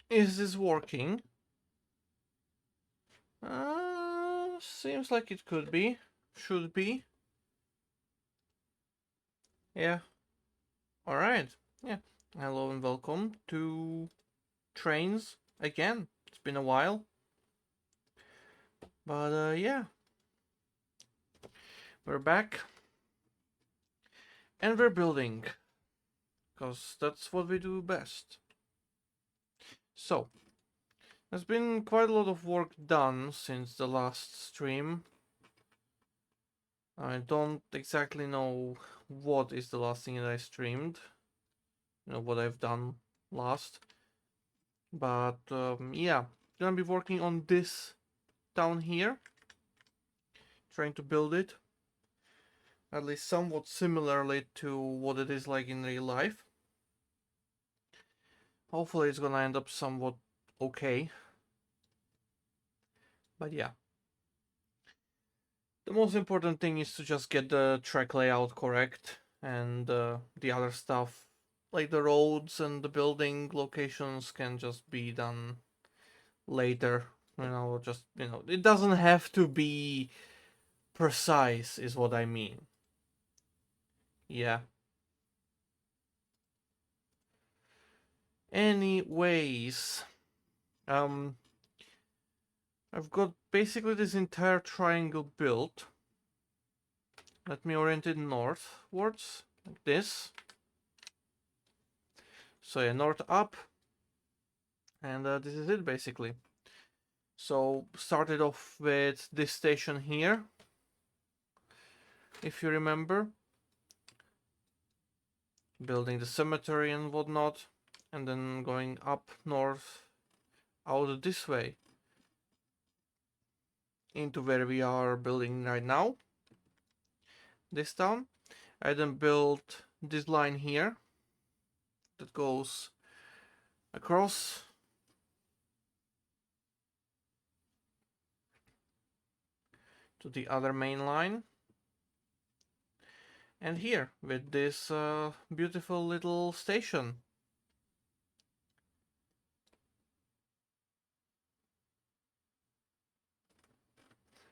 Is this working? Seems like it could be. Should be. Yeah. Alright. Yeah. Hello and welcome to Trainz again. It's been a while. But yeah. We're back. And we're building. Because that's what we do best. So, there's been quite a lot of work done since the last stream. I don't exactly know what is the last thing that I streamed. You know, what I've done last. But yeah, gonna be working on this down here. Trying to build it. At least somewhat similarly to what it is like in real life. Hopefully it's gonna end up somewhat okay. But yeah. The most important thing is to just get the track layout correct, and the other stuff, like the roads and the building locations, can just be done later. It doesn't have to be precise, is what I mean. Yeah. Anyways, I've got basically this entire triangle built. Let me orient it northwards, like this. So yeah, north up, and this is it basically. So started off with this station here, if you remember, building the cemetery and whatnot, and then going up north out this way into where we are building right now, this town. I then built this line here that goes across to the other main line, and here with this beautiful little station.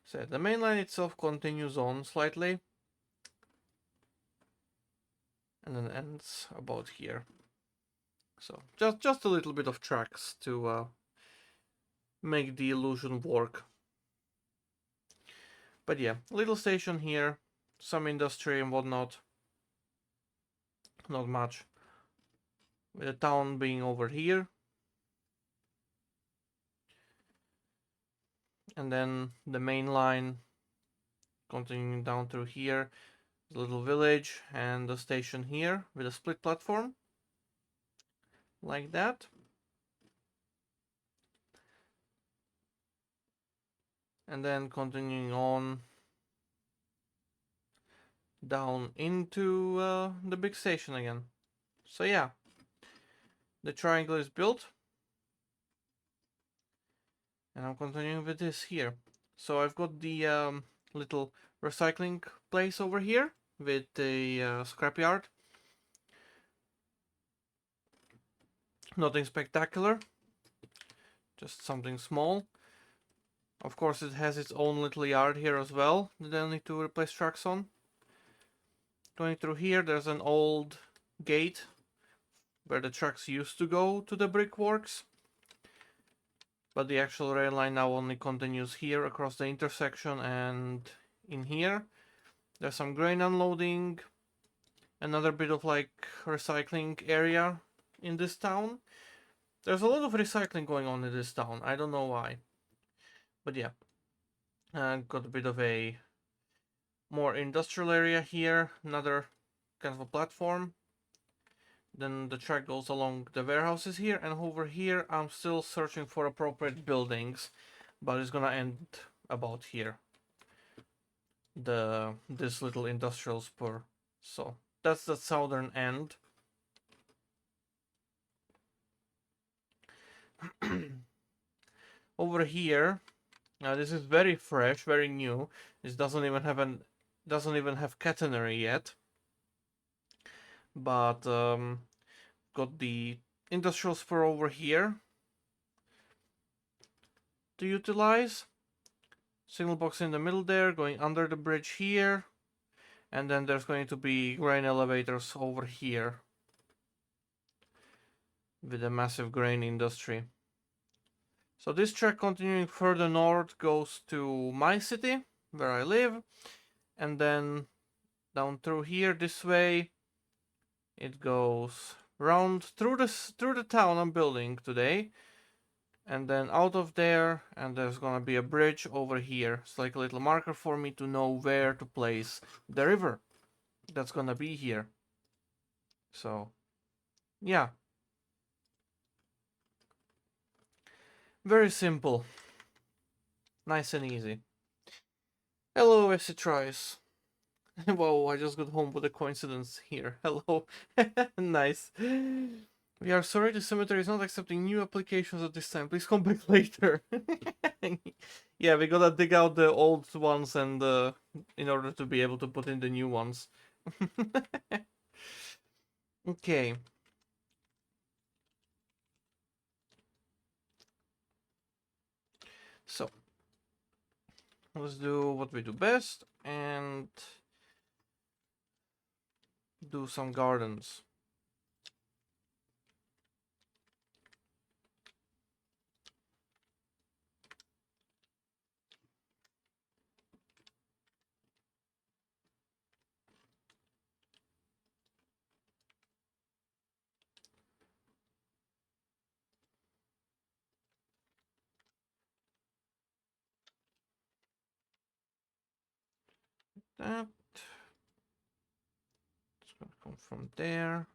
So the main line itself continues on slightly and then ends about here. So just a little bit of tracks to make the illusion work. But yeah, little station here, some industry and whatnot. Not much. With the town being over here. And then the main line continuing down through here. The little village and the station here with a split platform. Like that. And then continuing on down into the big station again. So yeah, the triangle is built. And I'm continuing with this here. So I've got the little recycling place over here with the scrapyard. Nothing spectacular, just something small. Of course it has its own little yard here as well that I need to replace tracks on. Going through here, there's an old gate where the trucks used to go to the brickworks. But the actual rail line now only continues here across the intersection and in here. There's some grain unloading, another bit of like recycling area in this town. There's a lot of recycling going on in this town. I don't know why. But yeah. Got a bit of a more industrial area here. Another kind of a platform. Then the track goes along the warehouses here. And over here I'm still searching for appropriate buildings. But it's gonna end about here. This little industrial spur. So that's the southern end. Over here, this is very fresh, very new. This doesn't even have catenary yet. But got the industrial spur over here, to utilize. Signal box in the middle there, going under the bridge here. And then there's going to be grain elevators over here. With a massive grain industry. So this track continuing further north goes to my city, where I live. And then down through here this way it goes round through the town I'm building today, and then out of there, and there's gonna be a bridge over here. It's like a little marker for me to know where to place the river that's gonna be here. So yeah, very simple, nice and easy. Hello, Trainz. Whoa, I just got home with a coincidence here. Hello. Nice. We are sorry the cemetery is not accepting new applications at this time. Please come back later. Yeah, we gotta dig out the old ones and in order to be able to put in the new ones. Okay. So let's do what we do best and do some gardens. That it's gonna come from there.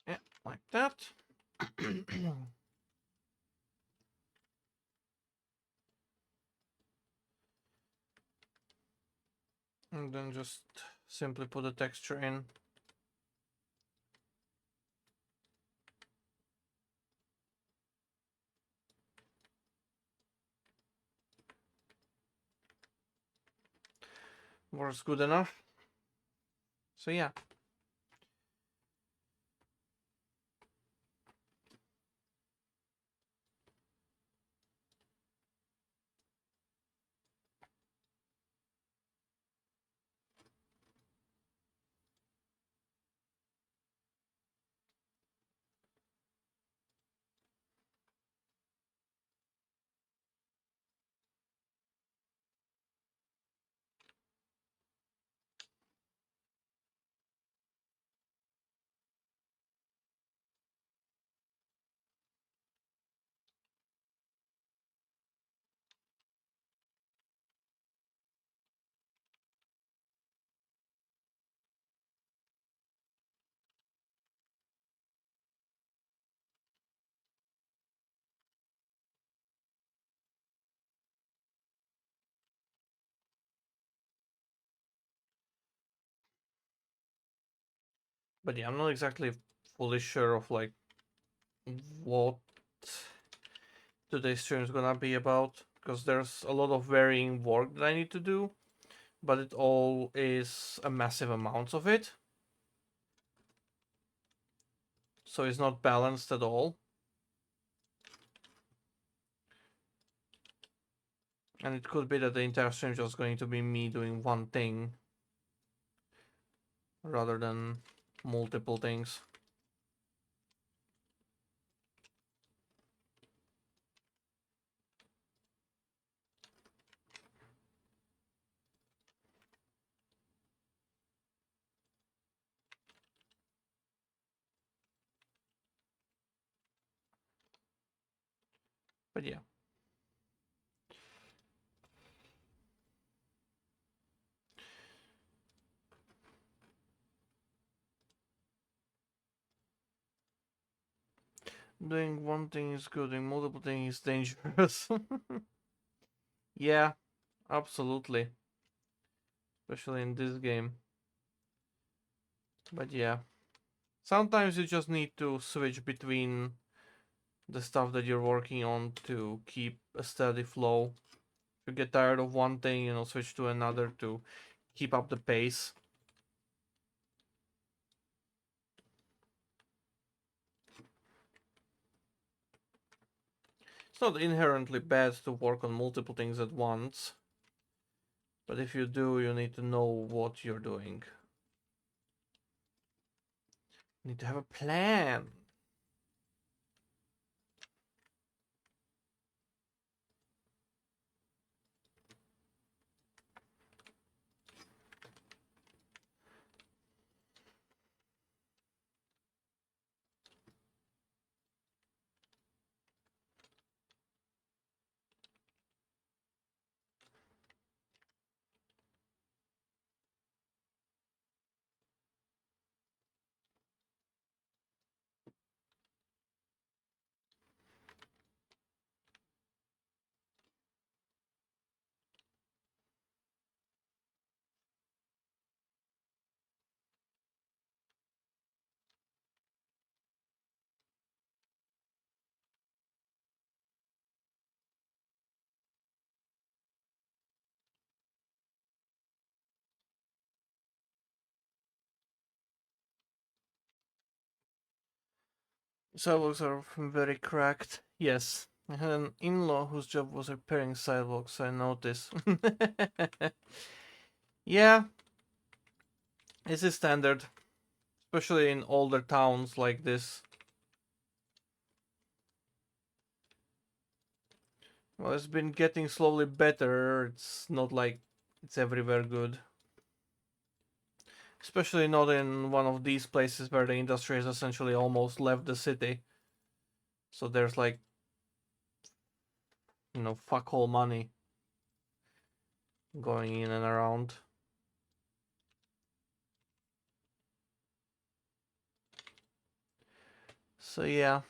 Yeah, like that. And then just simply put the texture in. Works good enough. So yeah. But yeah, I'm not exactly fully sure of like what today's stream is gonna be about, because there's a lot of varying work that I need to do, but it all is a massive amount of it. So it's not balanced at all. And it could be that the entire stream is just going to be me doing one thing rather than multiple things. But yeah. Doing one thing is good, doing multiple things is dangerous. Yeah, absolutely. especially in this game. But yeah, sometimes you just need to switch between the stuff that you're working on to keep a steady flow. If you get tired of one thing, you know, switch to another to keep up the pace. It's not inherently bad to work on multiple things at once, but if you do, you need to know what you're doing. You need to have a plan. Sidewalks are very cracked. Yes. I had an in-law whose job was repairing sidewalks, so I noticed. Yeah, this is standard, especially in older towns like this. Well, it's been getting slowly better. It's not like it's everywhere good. Especially not in one of these places where the industry has essentially almost left the city. So there's like, you know, fuck all money going in and around. So yeah.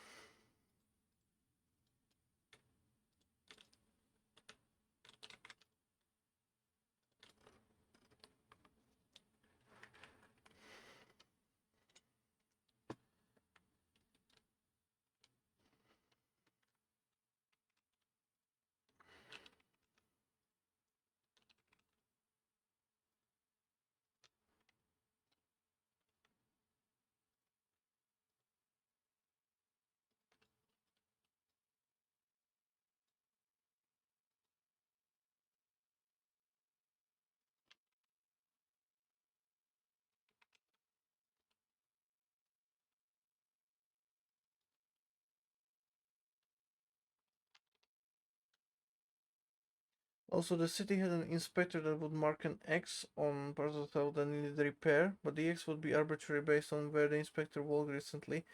Also, the city had an inspector that would mark an X on parts of the sidewalk that needed repair, but the X would be arbitrary based on where the inspector walked recently,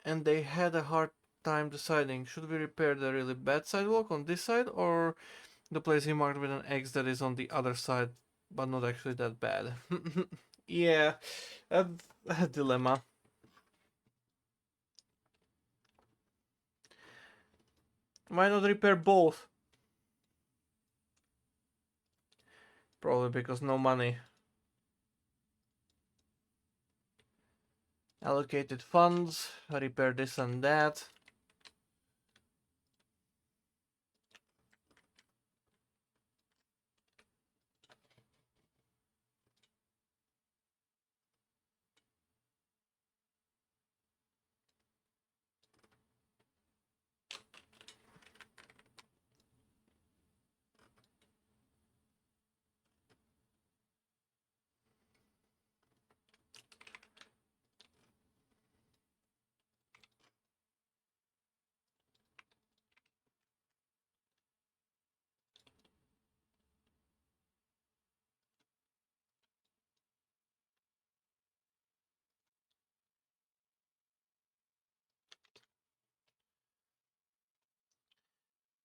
and they had a hard time deciding, should we repair the really bad sidewalk on this side, or the place he marked with an X that is on the other side, but not actually that bad. Yeah, a dilemma. Why not repair both? Probably because no money. Allocated funds, repair this and that.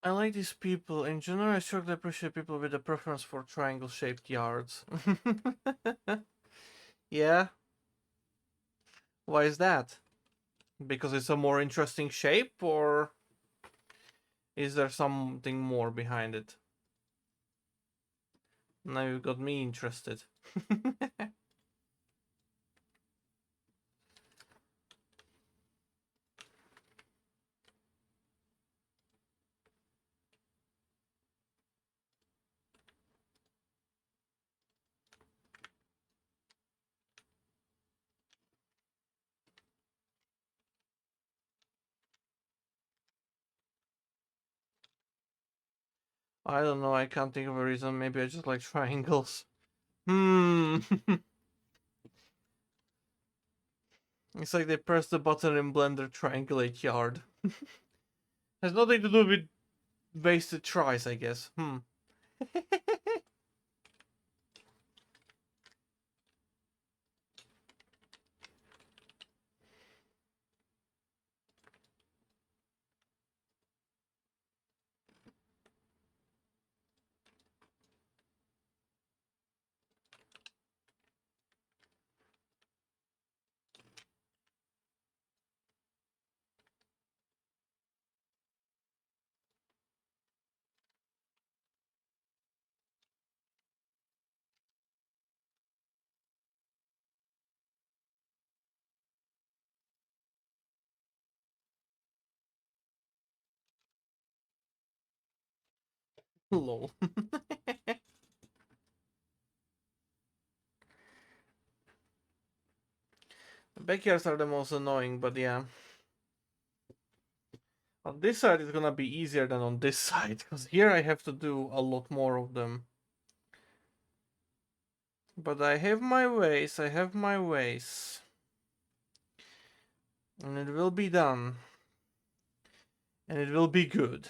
I like these people. In general, I strongly appreciate people with a preference for triangle-shaped yards. Yeah? Why is that? Because it's a more interesting shape, or is there something more behind it? Now you've got me interested. I don't know, I can't think of a reason. Maybe I just like triangles. It's like they press the button in Blender triangulate yard. Has nothing to do with wasted tries, I guess. Lol. Backyards are the most annoying, but yeah. On this side it's gonna be easier than on this side, because here I have to do a lot more of them. But I have my ways, I have my ways. And it will be done. And it will be good.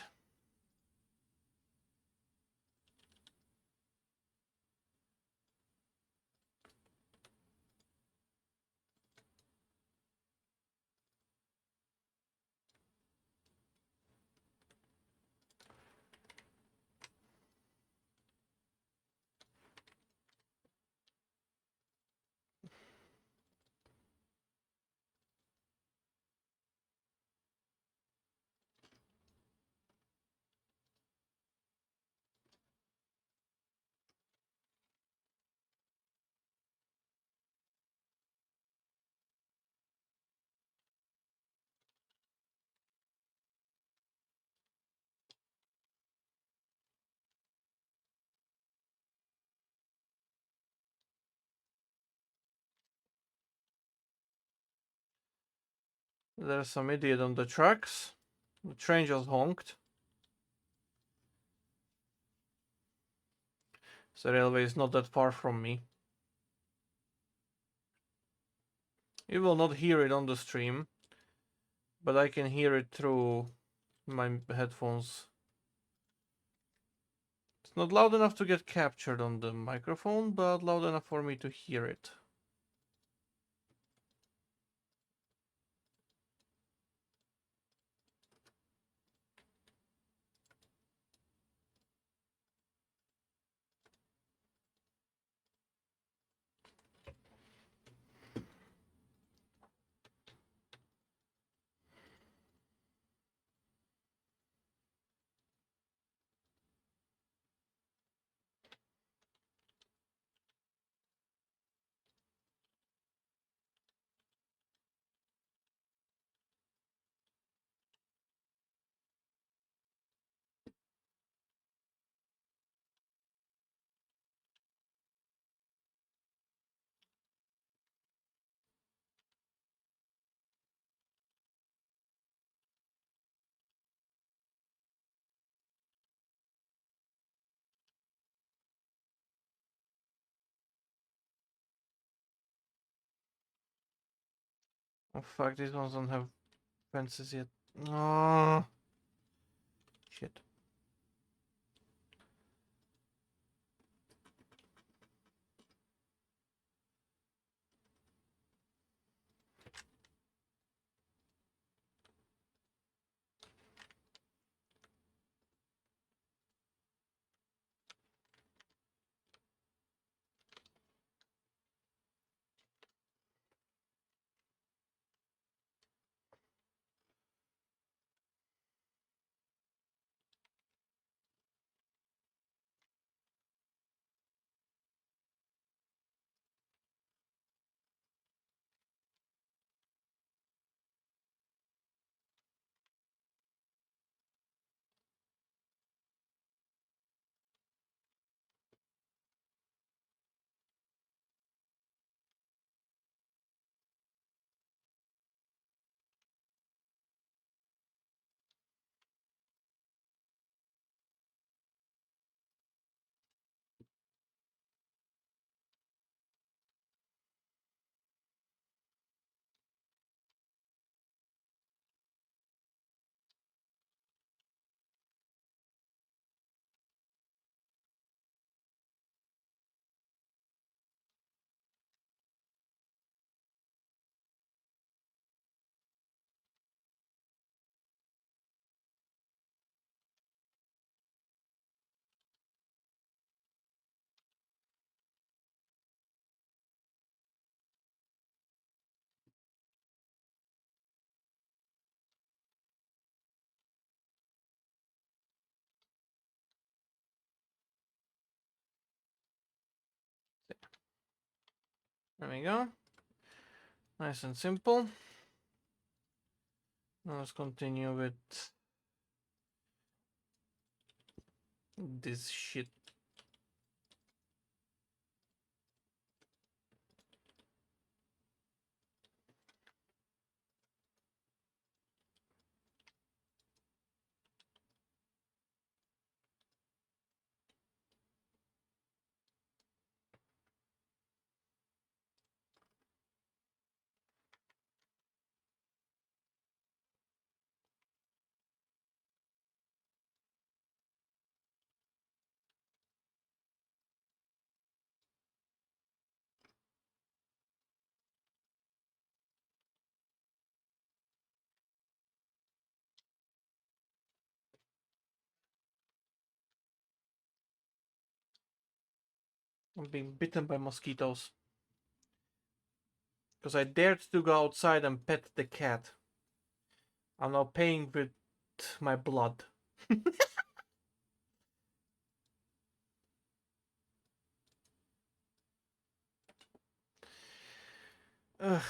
There's some idiot on the tracks. The train just honked. The railway is not that far from me. You will not hear it on the stream, but I can hear it through my headphones. It's not loud enough to get captured on the microphone, but loud enough for me to hear it. Oh fuck, these ones don't have fences yet. Oh, shit. There we go. Nice and simple. Now let's continue with this shit. I'm being bitten by mosquitoes. Because I dared to go outside and pet the cat. I'm now paying with my blood. Ugh.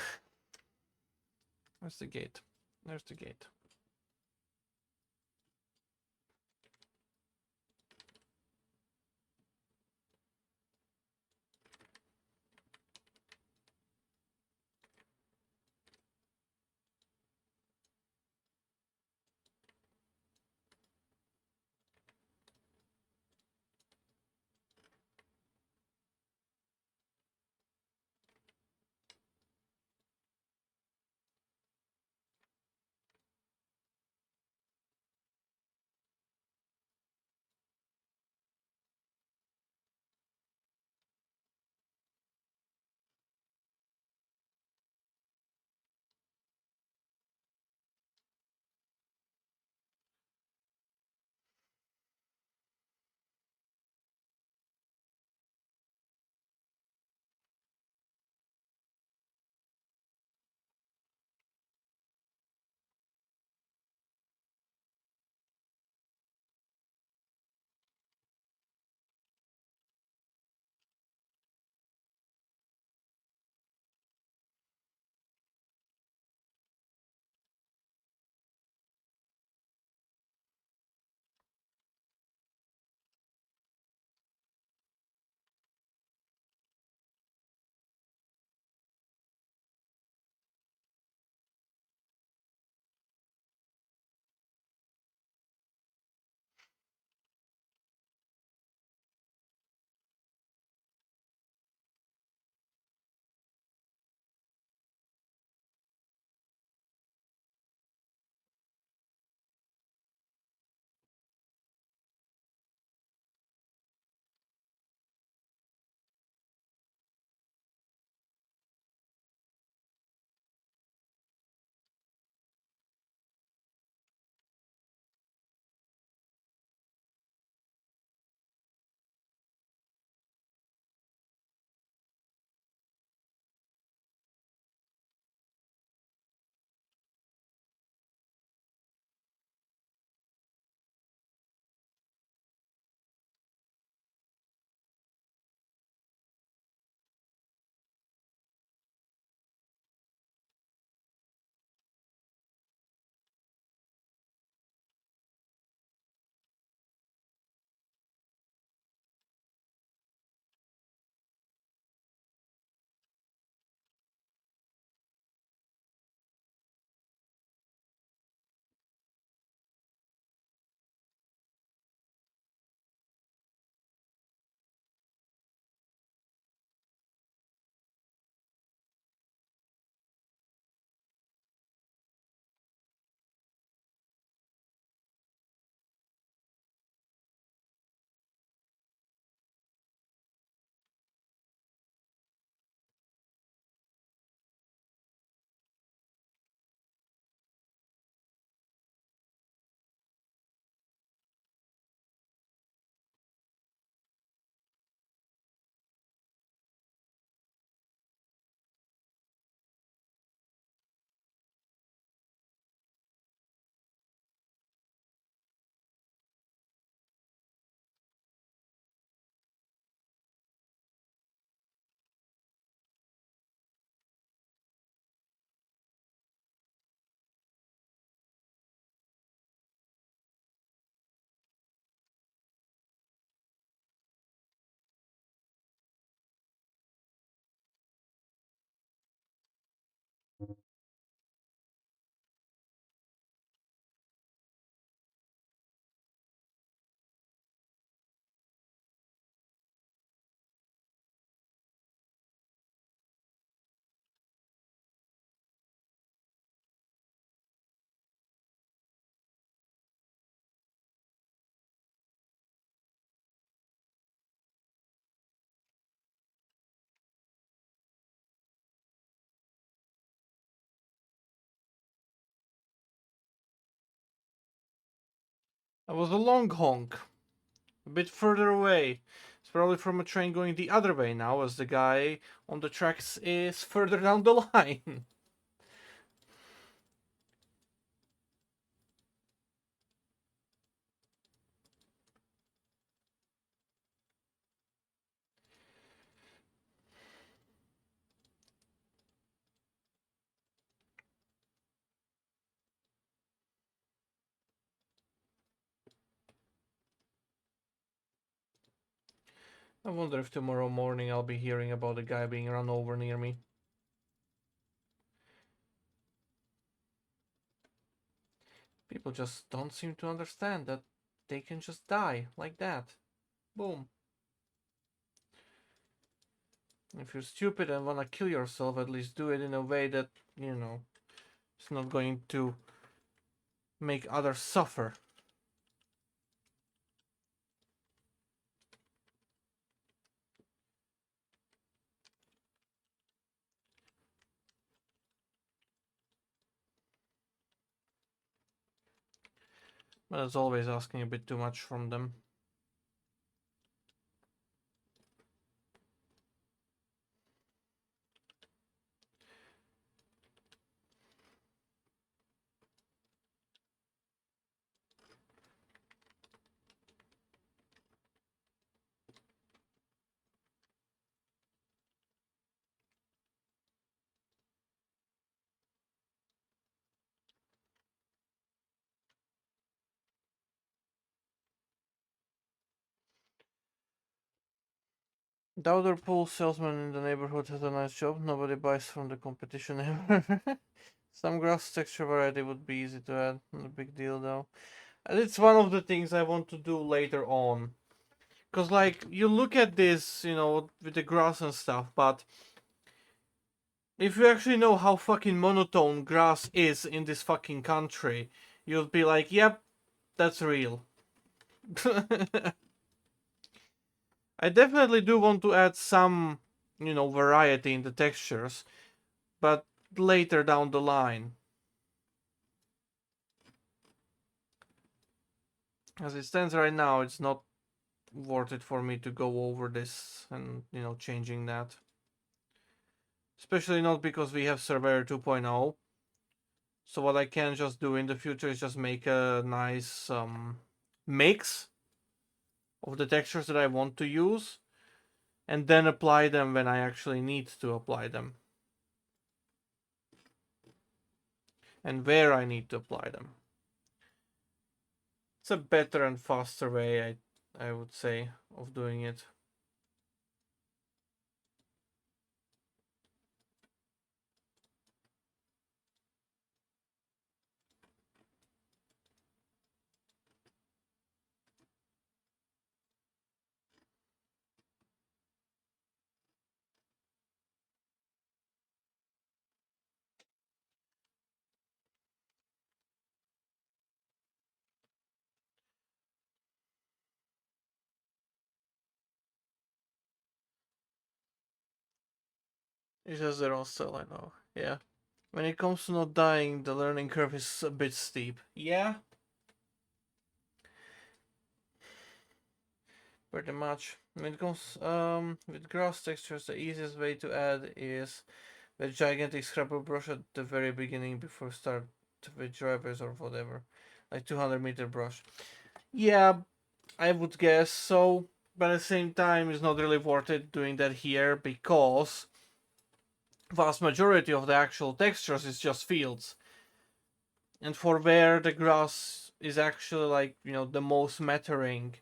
Where's the gate? There's the gate. That was a long honk. A bit further away. It's probably from a train going the other way now, as the guy on the tracks is further down the line. I wonder if tomorrow morning I'll be hearing about a guy being run over near me. People just don't seem to understand that they can just die like that. Boom. If you're stupid and wanna kill yourself, at least do it in a way that, you know, it's not going to make others suffer. But it's always asking a bit too much from them. The other pool salesman in the neighborhood has a nice job. Nobody buys from the competition ever. Some grass texture variety would be easy to add. Not a big deal though. And it's one of the things I want to do later on. Because, like, you look at this, you know, with the grass and stuff, but if you actually know how fucking monotone grass is in this fucking country, you'll be like, yep, that's real. I definitely do want to add some, you know, variety in the textures, but later down the line. As it stands right now, it's not worth it for me to go over this and, you know, changing that. Especially not because we have Surveyor 2.0. So what I can just do in the future is just make a nice mix of the textures that I want to use, and then apply them when I actually need to apply them. And where I need to apply them. It's a better and faster way, I would say, of doing it. It's just their own style, I know. Yeah. When it comes to not dying, the learning curve is a bit steep. Yeah. Pretty much. When it comes with grass textures, the easiest way to add is with gigantic scrapper brush at the very beginning before start with drivers or whatever. Like 200-meter brush. Yeah, I would guess so. But at the same time, it's not really worth it doing that here because vast majority of the actual textures is just fields. And for where the grass is actually, like, you know, the most mattering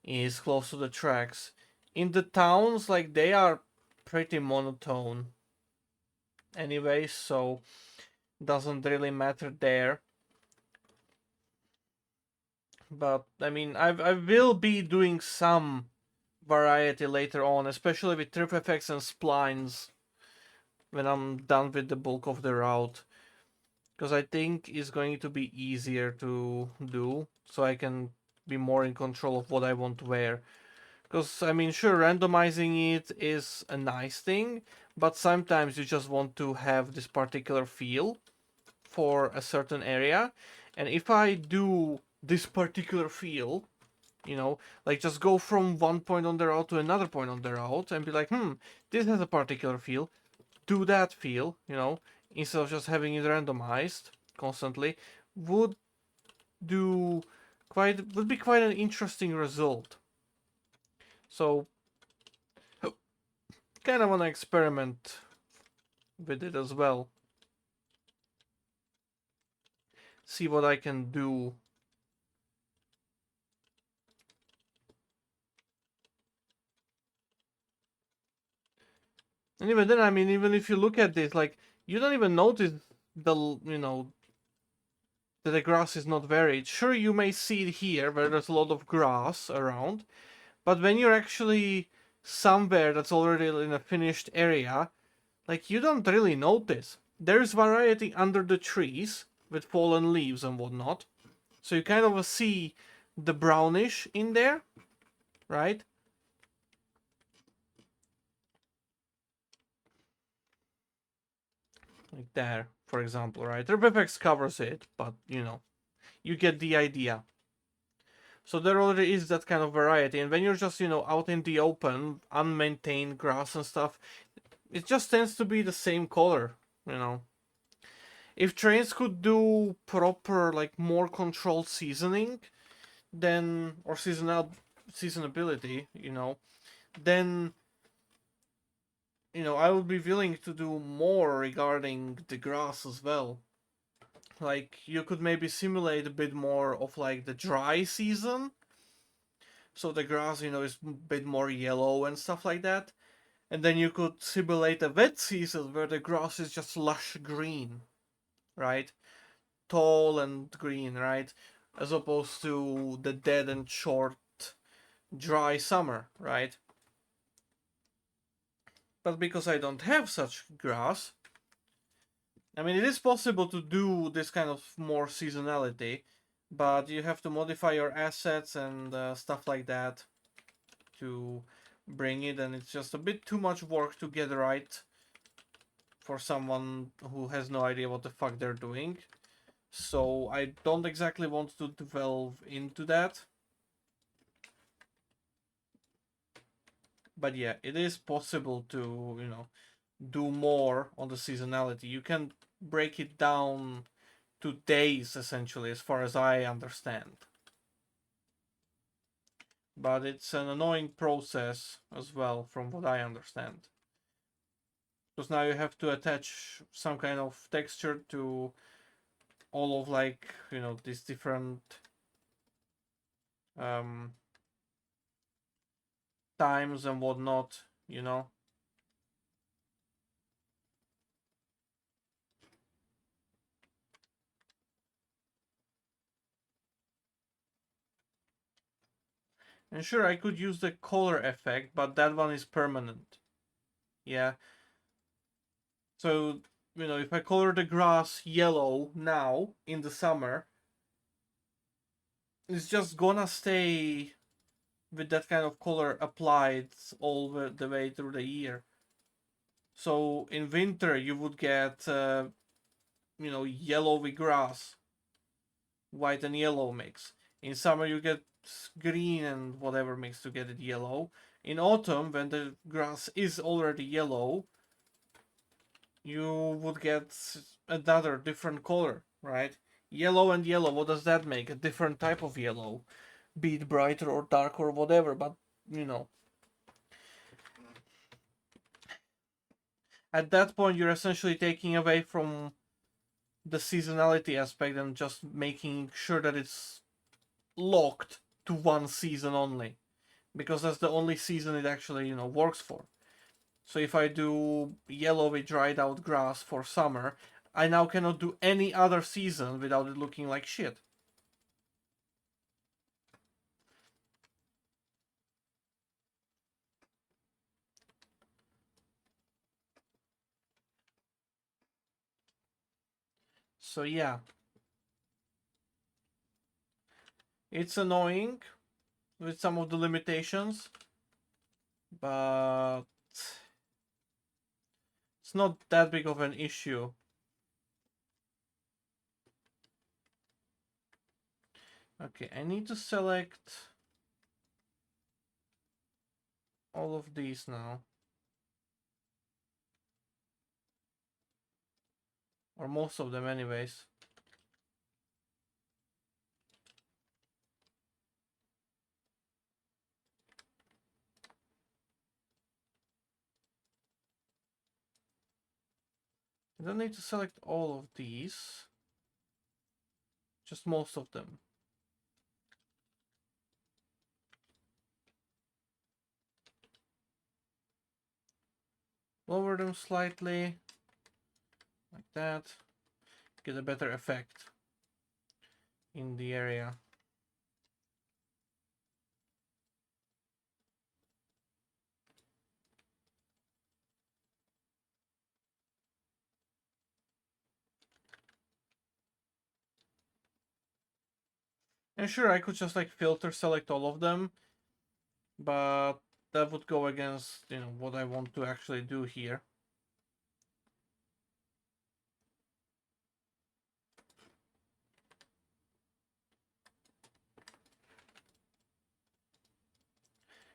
is close to the tracks. In the towns, like, they are pretty monotone anyway, so doesn't really matter there. But I mean, I will be doing some variety later on, especially with trip effects and splines when I'm done with the bulk of the route, because I think it's going to be easier to do, so I can be more in control of what I want to wear. Because I mean, sure, randomizing it is a nice thing, but sometimes you just want to have this particular feel for a certain area, and if I do this particular feel, you know, like just go from one point on the route to another point on the route and be like, this has a particular feel, do that feel, you know, instead of just having it randomized constantly, would be quite an interesting result. So kind of want to experiment with it as well. See what I can do. And even then, I mean, even if you look at this, like, you don't even notice the, you know, that the grass is not varied. Sure, you may see it here where there's a lot of grass around, but when you're actually somewhere that's already in a finished area, like, you don't really notice. There's variety under the trees with fallen leaves and whatnot, so you kind of see the brownish in there, right? Like there, for example, right? RipFX covers it, but you know, you get the idea. So there already is that kind of variety, and when you're just, you know, out in the open, unmaintained grass and stuff, it just tends to be the same color, you know. If Trainz could do proper, like, more controlled seasoning, then, or seasonability, you know, then, you know, I would be willing to do more regarding the grass as well. Like, you could maybe simulate a bit more of, like, the dry season, so the grass, you know, is a bit more yellow and stuff like that. And then you could simulate a wet season where the grass is just lush green, right? Tall and green, right? As opposed to the dead and short dry summer, right? But because I don't have such grass, I mean, it is possible to do this kind of more seasonality, but you have to modify your assets and stuff like that to bring it, and it's just a bit too much work to get right for someone who has no idea what the fuck they're doing. So I don't exactly want to delve into that. But yeah, it is possible to, you know, do more on the seasonality. You can break it down to days, essentially, as far as I understand. But it's an annoying process as well, from what I understand. Because now you have to attach some kind of texture to all of, like, you know, these different um, times and whatnot, you know. And sure, I could use the color effect, but that one is permanent. Yeah. So, you know, if I color the grass yellow now in the summer, it's just gonna stay with that kind of color applied all the way through the year. So in winter you would get, you know, yellowy grass, white and yellow mix. In summer you get green and whatever mix to get it yellow. In autumn, when the grass is already yellow, you would get another different color, right? Yellow and yellow, what does that make? A different type of yellow, be it brighter or darker or whatever, but you know. At that point, you're essentially taking away from the seasonality aspect and just making sure that it's locked to one season only, because that's the only season it actually, you know, works for. So if I do yellowy dried out grass for summer, I now cannot do any other season without it looking like shit. So yeah, it's annoying with some of the limitations, but it's not that big of an issue. Okay, I need to select all of these now. Or most of them anyways. I don't need to select all of these. Just most of them. Lower them slightly. Like that. Get a better effect in the area. And sure, I could just like filter select all of them, but that would go against, you know, what I want to actually do here.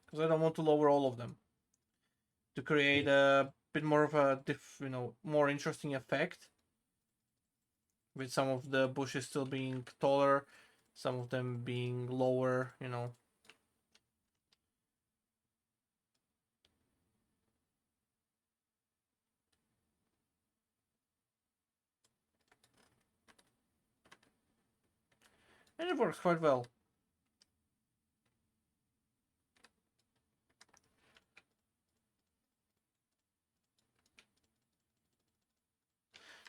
Because I don't want to lower all of them to create a bit more of a more interesting effect, with some of the bushes still being taller, some of them being lower, you know. And it works quite well.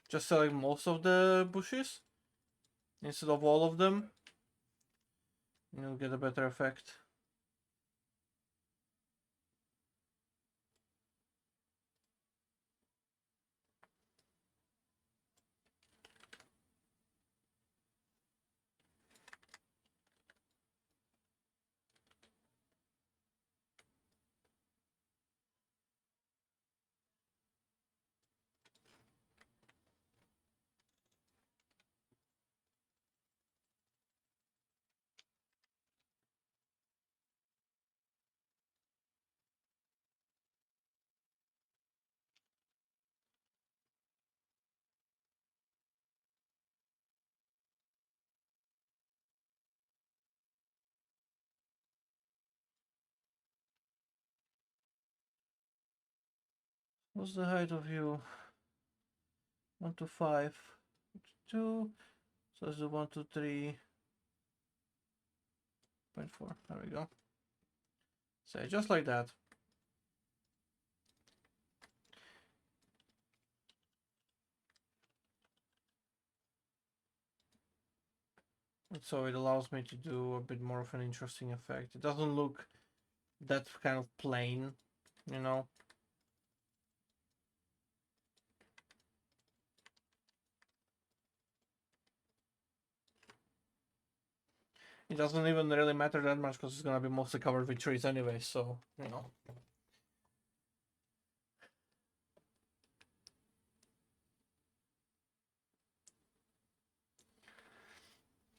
Just select most of the bushes instead of all of them. You'll get a better effect. What's the height of you? 1 to 5. 2. So let's do 1 to 3.4. There we go. Say just like that. And so it allows me to do a bit more of an interesting effect. It doesn't look that kind of plain, you know. It doesn't even really matter that much because it's gonna be mostly covered with trees anyway, so, you know.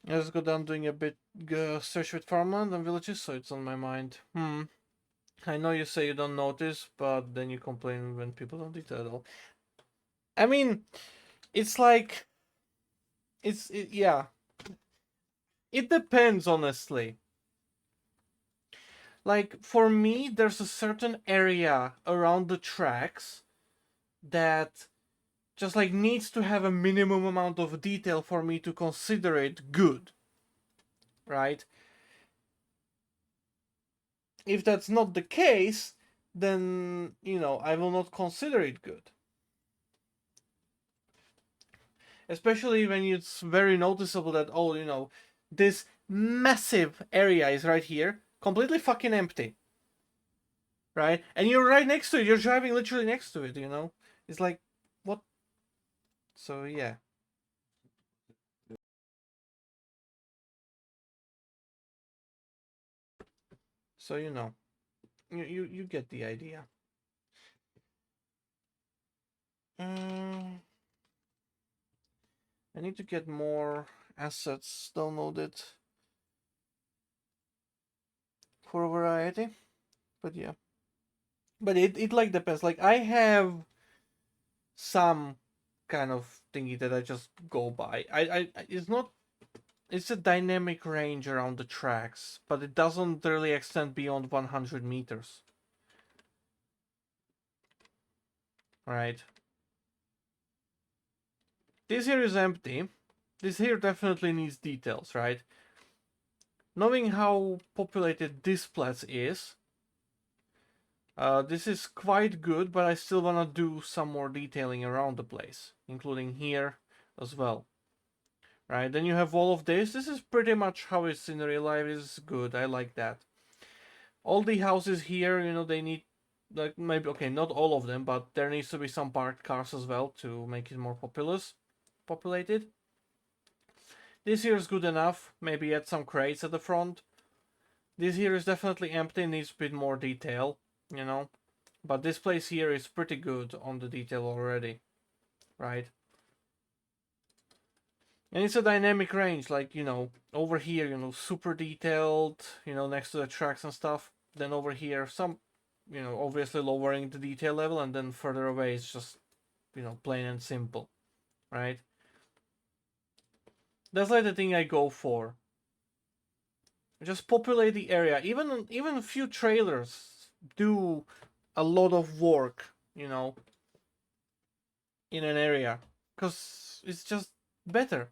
Let's go down doing a bit search with farmland and villages, so it's on my mind. I know you say you don't notice, but then you complain when people don't eat at all. I mean, it's like, yeah. It depends, honestly. Like, for me, there's a certain area around the tracks that just like needs to have a minimum amount of detail for me to consider it good, right? If that's not the case, then, you know, I will not consider it good. Especially when it's very noticeable that, oh, you know, this massive area is right here, completely fucking empty, right? And you're right next to it, you're driving literally next to it, you know? It's like, what? So, yeah. So, you know, you get the idea. I need to get more assets downloaded. for variety. But yeah. But it like depends. Like I have some kind of thingy that I just go by. It's not, it's a dynamic range around the tracks, but it doesn't really extend beyond 100 meters. Right. This here is empty. This here definitely needs details, right? Knowing how populated this place is, this is quite good, but I still want to do some more detailing around the place, including here as well. Right, then you have all of this. This is pretty much how it's in real life. It's good. I like that. All the houses here, you know, they need, like, maybe, okay, not all of them, but there needs to be some parked cars as well to make it more populated. This here is good enough. Maybe add some crates at the front. This here is definitely empty, needs a bit more detail, you know. But this place here is pretty good on the detail already, right? And it's a dynamic range, like, you know, over here, you know, super detailed, you know, next to the tracks and stuff. Then over here, some, you know, obviously lowering the detail level, and then further away it's just, you know, plain and simple, right? That's like the thing I go for. Just populate the area. Even a few trailers do a lot of work, you know, in an area, because it's just better.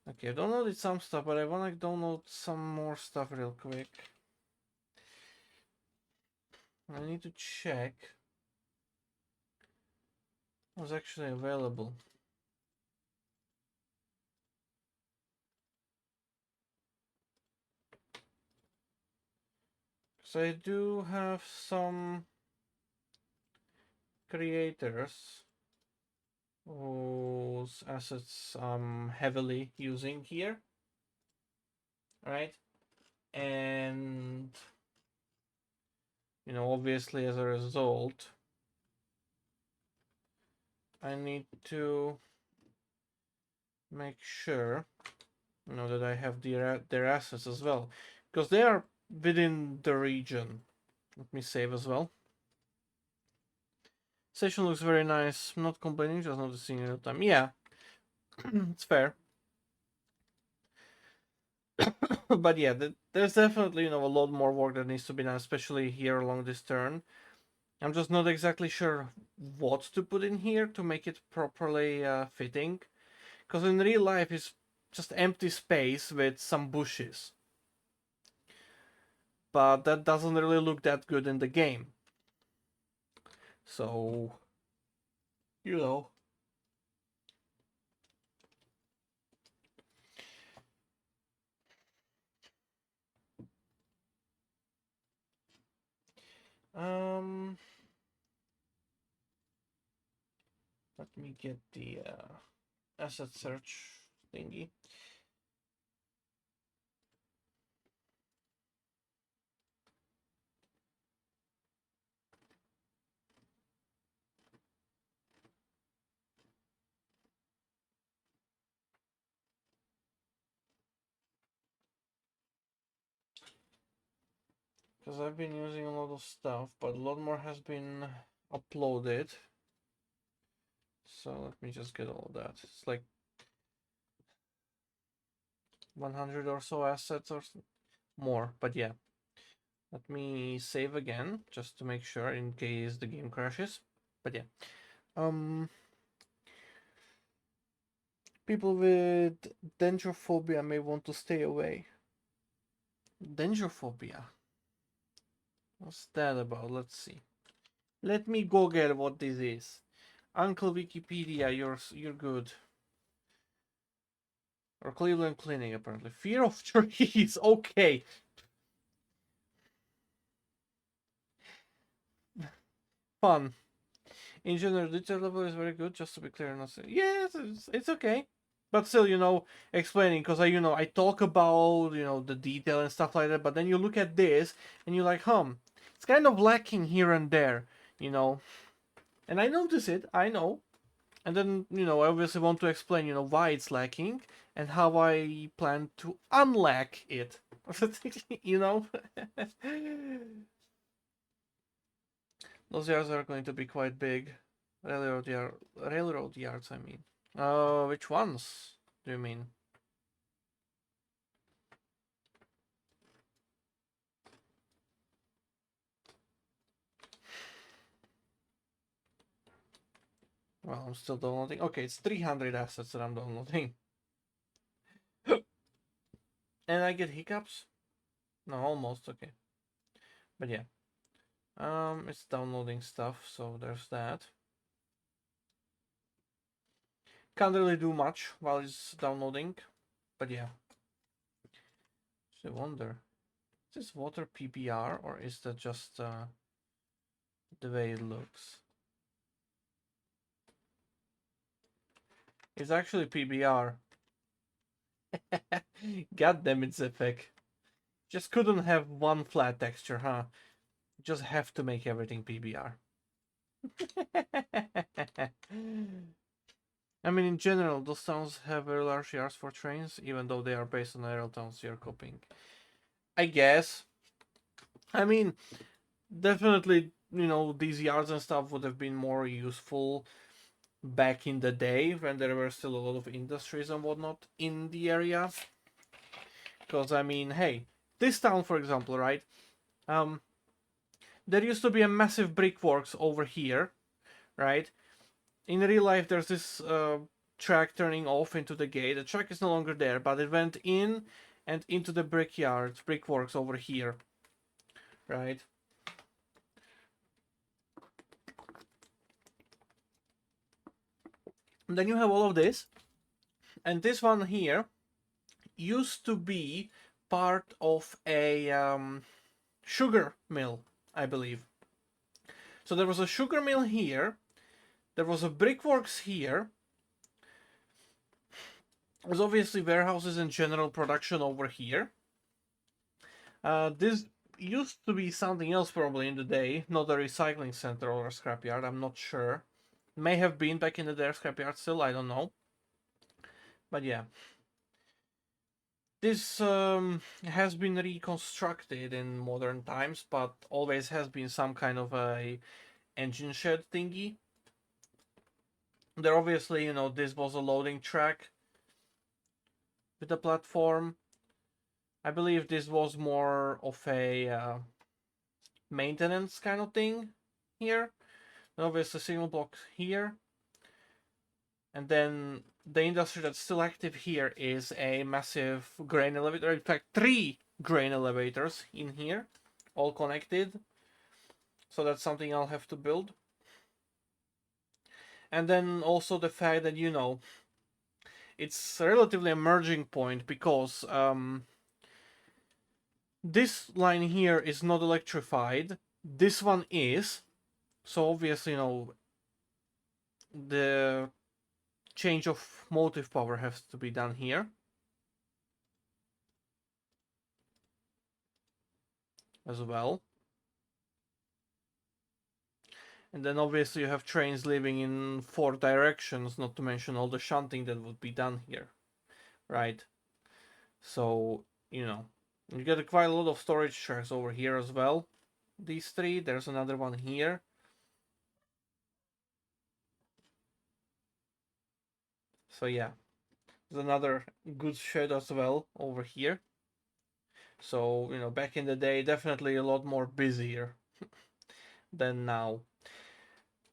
Okay, I've downloaded some stuff, but I want to download some more stuff real quick. I need to check what's actually available. So I do have some creators whose assets I'm heavily using here, right? And, you know, obviously as a result, I need to make sure, you know, that I have their assets as well, because they are within the region. Let me save as well. Station looks very nice. I'm not complaining, just noticing it all the time. Yeah, it's fair. But yeah, there's definitely, you know, a lot more work that needs to be done, especially here along this turn. I'm just not exactly sure what to put in here to make it properly fitting. Because in real life, it's just empty space with some bushes. But that doesn't really look that good in the game. So, you know. Let me get the asset search thingy. Because I've been using a lot of stuff, but a lot more has been uploaded. So let me just get all of that. It's like 100 or so assets or more, but yeah. Let me save again, just to make sure in case the game crashes. But yeah. People with dendrophobia may want to stay away. Dendrophobia? What's that about? Let's see. Let me go get what this is. Uncle Wikipedia, you're good. Or Cleveland Clinic, apparently. Fear of trees. Okay. Fun. In general, detail level is very good. Just to be clear, not say yes, it's okay. But still, you know, explaining, because I talk about, you know, the detail and stuff like that. But then you look at this and you're like, it's kind of lacking here and there, you know. And I notice it. I know. And then, you know, I obviously want to explain, you know, why it's lacking. and how I plan to unlock it. You know? Those yards are going to be quite big. Railroad yards, I mean. Which ones do you mean? Well, I'm still downloading. Okay, it's 300 assets that I'm downloading. And I get hiccups? No, almost, okay. But yeah. It's downloading stuff, so there's that. Can't really do much while it's downloading, but yeah. So I wonder, is this water PBR or is that just the way it looks? It's actually PBR. God damn it, Zepek. Just couldn't have one flat texture, huh? Just have to make everything PBR. I mean, in general, those towns have very large yards for trains, even though they are based on aerial towns you're copying. I guess. I mean, definitely, you know, these yards and stuff would have been more useful back in the day when there were still a lot of industries and whatnot in the area. Because, I mean, hey, this town, for example, right? There used to be a massive brickworks over here, right? In real life, there's this track turning off into the gate. The track is no longer there, but it went in and into the brickworks over here, right? And then you have all of this, and this one here used to be part of a sugar mill, I believe. So there was a sugar mill here, there was a brickworks here, there's obviously warehouses and general production over here. This used to be something else probably in the day, not a recycling center or a scrapyard, I'm not sure. May have been back in the day, scrapyard still, I don't know. But yeah. This has been reconstructed in modern times, but always has been some kind of a engine shed thingy. There obviously, you know, this was a loading track with a platform. I believe this was more of a maintenance kind of thing here. And obviously signal block here. And then the industry that's still active here is a massive grain elevator. In fact, 3 grain elevators in here, all connected. So that's something I'll have to build. And then also the fact that, you know, it's a relatively emerging point because this line here is not electrified. This one is. So obviously, you know, the change of motive power has to be done here as well. And then obviously you have trains leaving in 4 directions, not to mention all the shunting that would be done here, right? So, you know, you get quite a lot of storage tracks over here as well. These 3, there's another one here. So yeah, there's another good shed as well over here. So, you know, back in the day, definitely a lot more busier than now.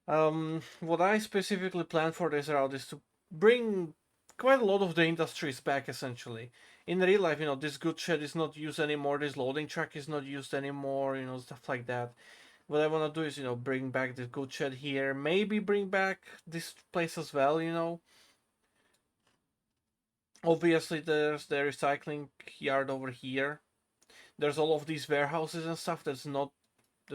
What I specifically planned for this route is to bring quite a lot of the industries back, essentially. In real life, you know, this good shed is not used anymore, this loading track is not used anymore, you know, stuff like that. What I want to do is, you know, bring back this good shed here, maybe bring back this place as well, you know. Obviously, there's the recycling yard over here. There's all of these warehouses and stuff that's not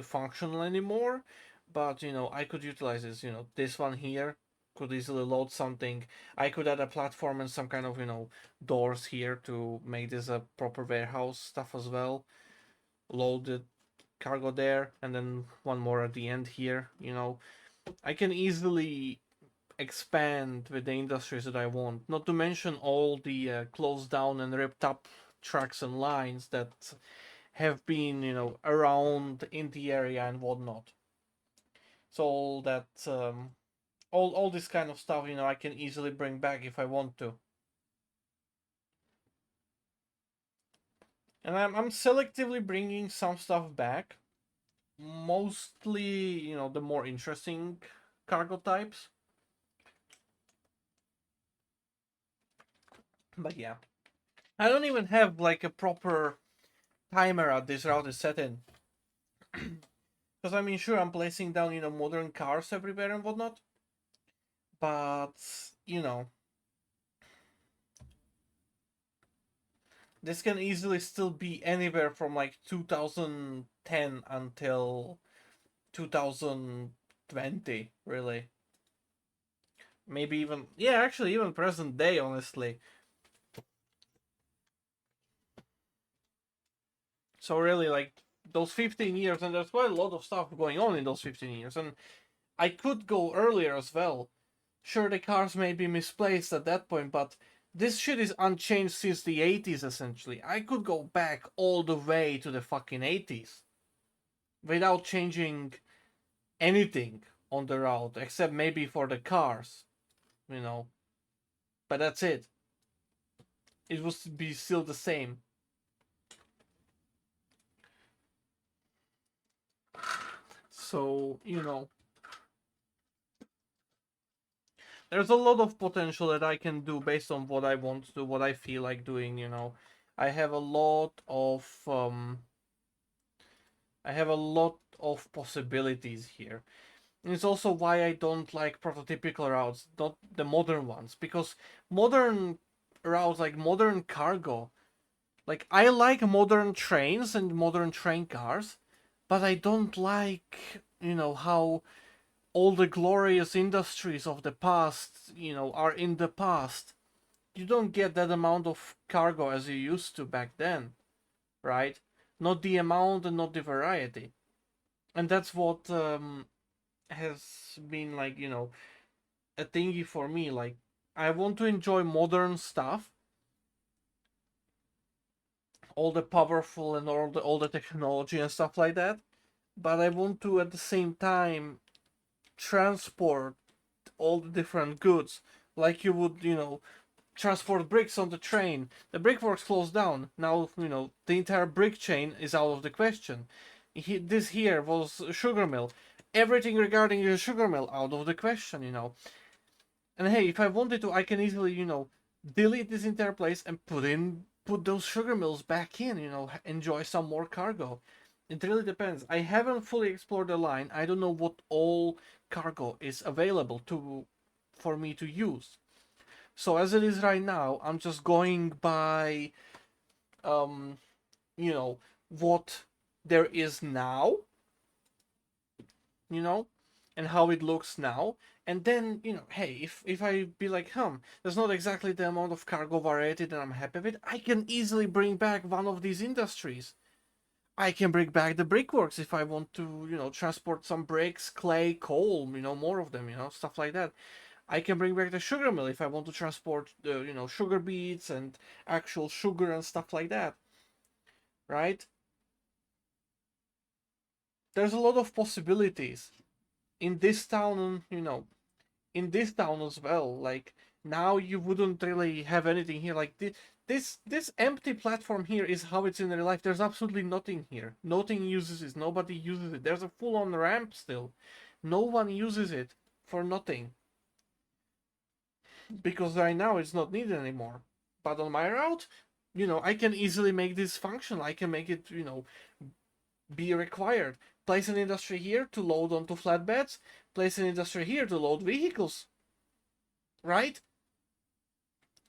functional anymore, but you know, I could utilize this. You know, this one here could easily load something. I could add a platform and some kind of, you know, doors here to make this a proper warehouse stuff as well. Load the cargo there, and then one more at the end here. You know, I can easily expand with the industries that I want. Not to mention all the closed down and ripped up tracks and lines that have been, around in the area and whatnot. So all that, all this kind of stuff, I can easily bring back if I want to. And I'm selectively bringing some stuff back. Mostly, the more interesting cargo types. But yeah. I don't even have like a proper timer at this route is set in. Because I mean, sure, I'm placing down, modern cars everywhere and whatnot. But, this can easily still be anywhere from like 2010 until 2020, really. Maybe even, yeah, actually, even present day, honestly. So really, like, those 15 years, and there's quite a lot of stuff going on in those 15 years, and I could go earlier as well. Sure, the cars may be misplaced at that point, but this shit is unchanged since the 80s, essentially. I could go back all the way to the fucking 80s without changing anything on the route, except maybe for the cars, But that's it. It would be still the same. So, there's a lot of potential that I can do based on what I want to do, what I feel like doing, I have a lot of possibilities here. And it's also why I don't like prototypical routes, not the modern ones, because modern routes, like modern cargo, like I like modern trains and modern train cars, but I don't like, how all the glorious industries of the past, are in the past. You don't get that amount of cargo as you used to back then, right? Not the amount and not the variety. And that's what has been like, a thingy for me. Like, I want to enjoy modern stuff, all the powerful and all the technology and stuff like that. But I want to at the same time transport all the different goods, like you would, transport bricks on the train. The brickworks closed down. Now, the entire brick chain is out of the question. This here was a sugar mill. Everything regarding the sugar mill out of the question, And hey, if I wanted to, I can easily, delete this entire place and put those sugar mills back in, enjoy some more cargo. It really depends. I haven't fully explored the line. I don't know what all cargo is available for me to use. So as it is right now, I'm just going by, what there is now, and how it looks now. And then, hey, if I be like, there's not exactly the amount of cargo variety that I'm happy with, I can easily bring back one of these industries. I can bring back the brickworks if I want to, transport some bricks, clay, coal, more of them, stuff like that. I can bring back the sugar mill if I want to transport the, sugar beets and actual sugar and stuff like that. Right? There's a lot of possibilities in this town, in this town as well. Like, now you wouldn't really have anything here. Like, this empty platform here is how it's in real life. There's absolutely nothing here. Nothing uses it. Nobody uses it. There's a full-on ramp still. No one uses it for nothing. Because right now it's not needed anymore. But on my route, I can easily make this functional. I can make it, be required. Place an industry here to load onto flatbeds. Place an industry here to load vehicles. Right?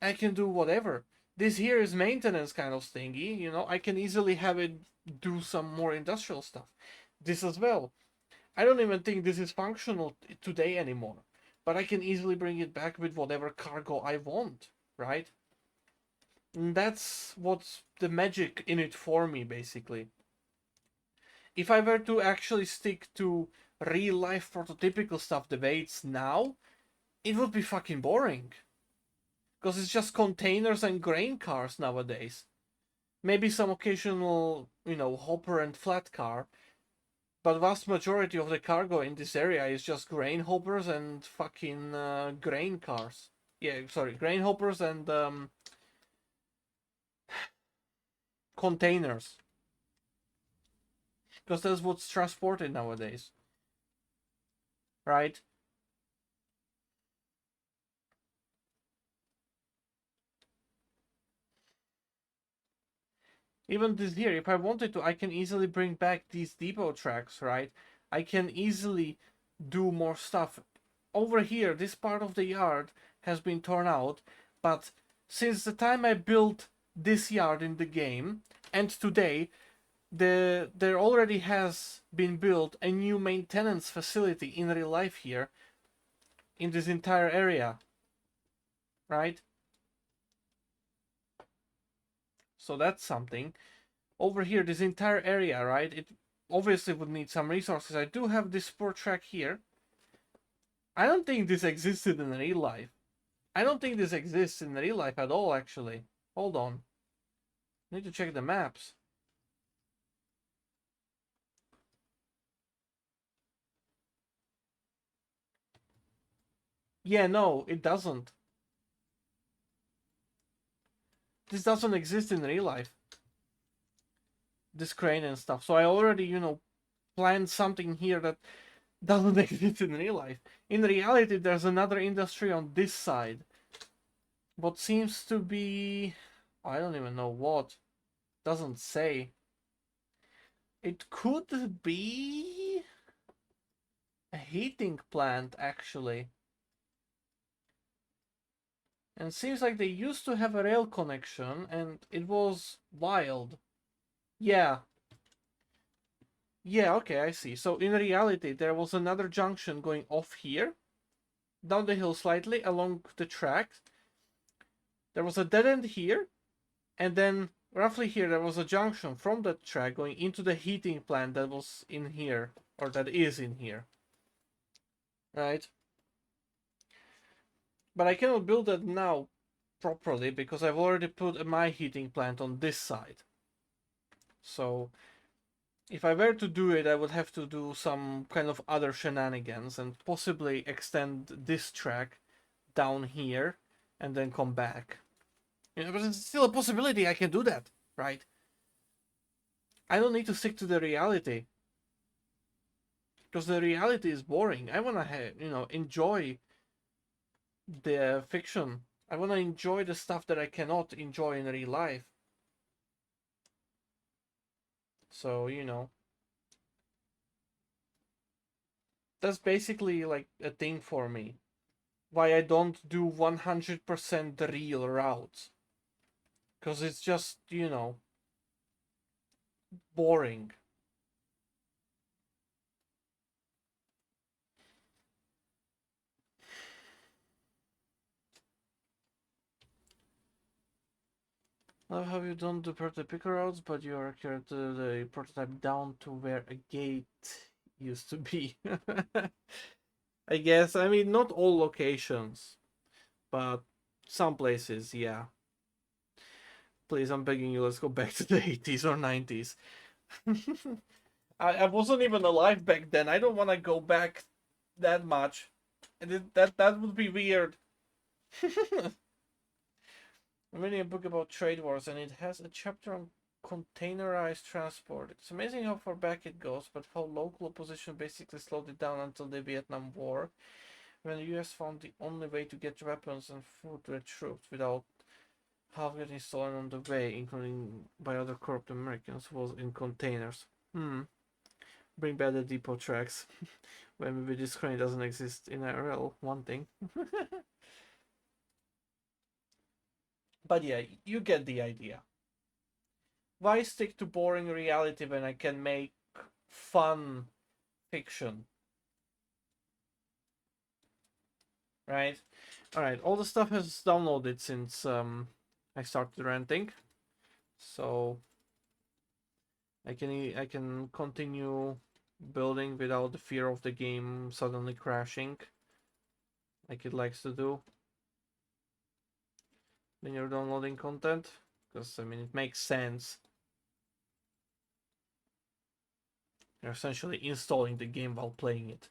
I can do whatever. This here is maintenance kind of thingy, I can easily have it do some more industrial stuff. This as well. I don't even think this is functional today anymore. But I can easily bring it back with whatever cargo I want, right? And that's what's the magic in it for me, basically. If I were to actually stick to real life prototypical stuff the way it's now, it would be fucking boring. Because it's just containers and grain cars nowadays. Maybe some occasional, you know, hopper and flat car. But vast majority of the cargo in this area is just grain hoppers and fucking grain cars. Yeah, sorry, grain hoppers and containers. Because that's what's transported nowadays. Right? Even this here, if I wanted to, I can easily bring back these depot tracks, right? I can easily do more stuff. Over here, this part of the yard has been torn out, but since the time I built this yard in the game, and today, there already has been built a new maintenance facility in real life here, in this entire area, right? So that's something. Over here, this entire area, right? It obviously would need some resources. I do have this sport track here. I don't think this existed in real life. I don't think this exists in real life at all, actually. Hold on. Need to check the maps. Yeah, no, it doesn't. This doesn't exist in real life. This crane and stuff. So I already, you know, planned something here that doesn't exist in real life. In reality, there's another industry on this side. What seems to be... I don't even know what. Doesn't say. It could be a heating plant, actually. And seems like they used to have a rail connection, and it was wild. Yeah. Yeah, okay, I see. So in reality, there was another junction going off here, down the hill slightly, along the track. There was a dead end here, and then roughly here there was a junction from that track going into the heating plant that was in here, or that is in here. Right? But I cannot build that now properly because I've already put my heating plant on this side. So if I were to do it, I would have to do some kind of other shenanigans and possibly extend this track down here and then come back. You know, but it's still a possibility I can do that, right? I don't need to stick to the reality. Because the reality is boring. I wanna enjoy the fiction. I wanna enjoy the stuff that I cannot enjoy in real life. So, you know. That's basically like a thing for me. Why I don't do 100% real routes. Because it's just, you know, boring. Love how you don't do prototype routes, but you are accurate the prototype down to where a gate used to be. I guess, I mean, not all locations, but some places, yeah. Please, I'm begging you, let's go back to the 80s or 90s. I wasn't even alive back then. I don't want to go back that much. And that would be weird. I'm reading a book about trade wars, and it has a chapter on containerized transport. It's amazing how far back it goes, but how local opposition basically slowed it down until the Vietnam War, when the US found the only way to get weapons and food to the troops without half getting stolen on the way, including by other corrupt Americans, was in containers. Bring back the depot tracks. When maybe this crane doesn't exist in IRL, one thing. But yeah, you get the idea. Why stick to boring reality when I can make fun fiction? Right? Alright, all the stuff has downloaded since I started renting. So I can continue building without the fear of the game suddenly crashing. like it likes to do when you're downloading content, because I mean it makes sense. You're essentially installing the game while playing it.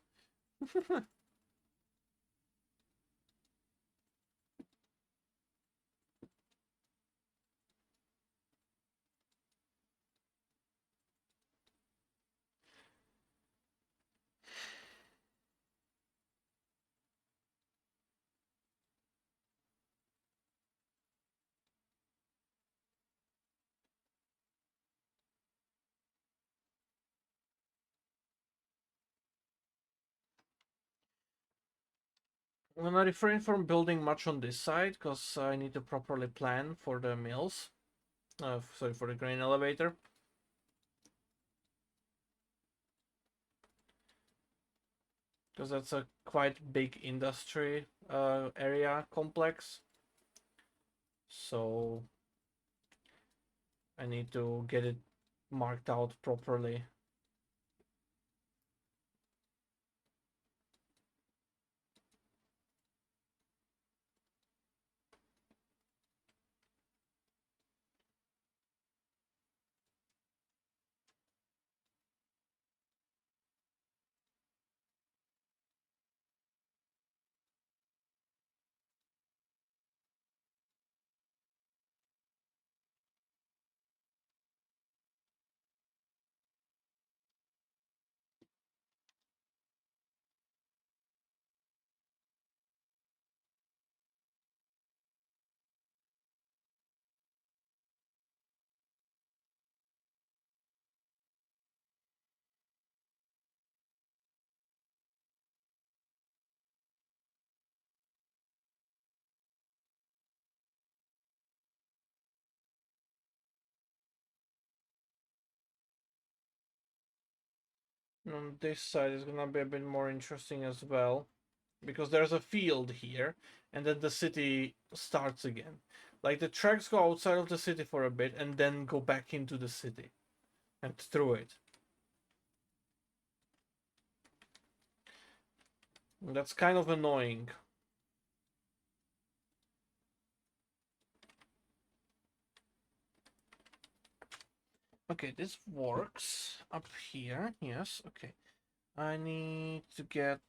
I'm gonna refrain from building much on this side because I need to properly plan for the mills. Sorry, for the grain elevator. Because that's a quite big industry area complex. So I need to get it marked out properly. On this side is gonna be a bit more interesting as well, because there's a field here, and then the city starts again. Like the tracks go outside of the city for a bit, and then go back into the city, and through it. And that's kind of annoying. Okay, this works up here. Yes, okay. I need to get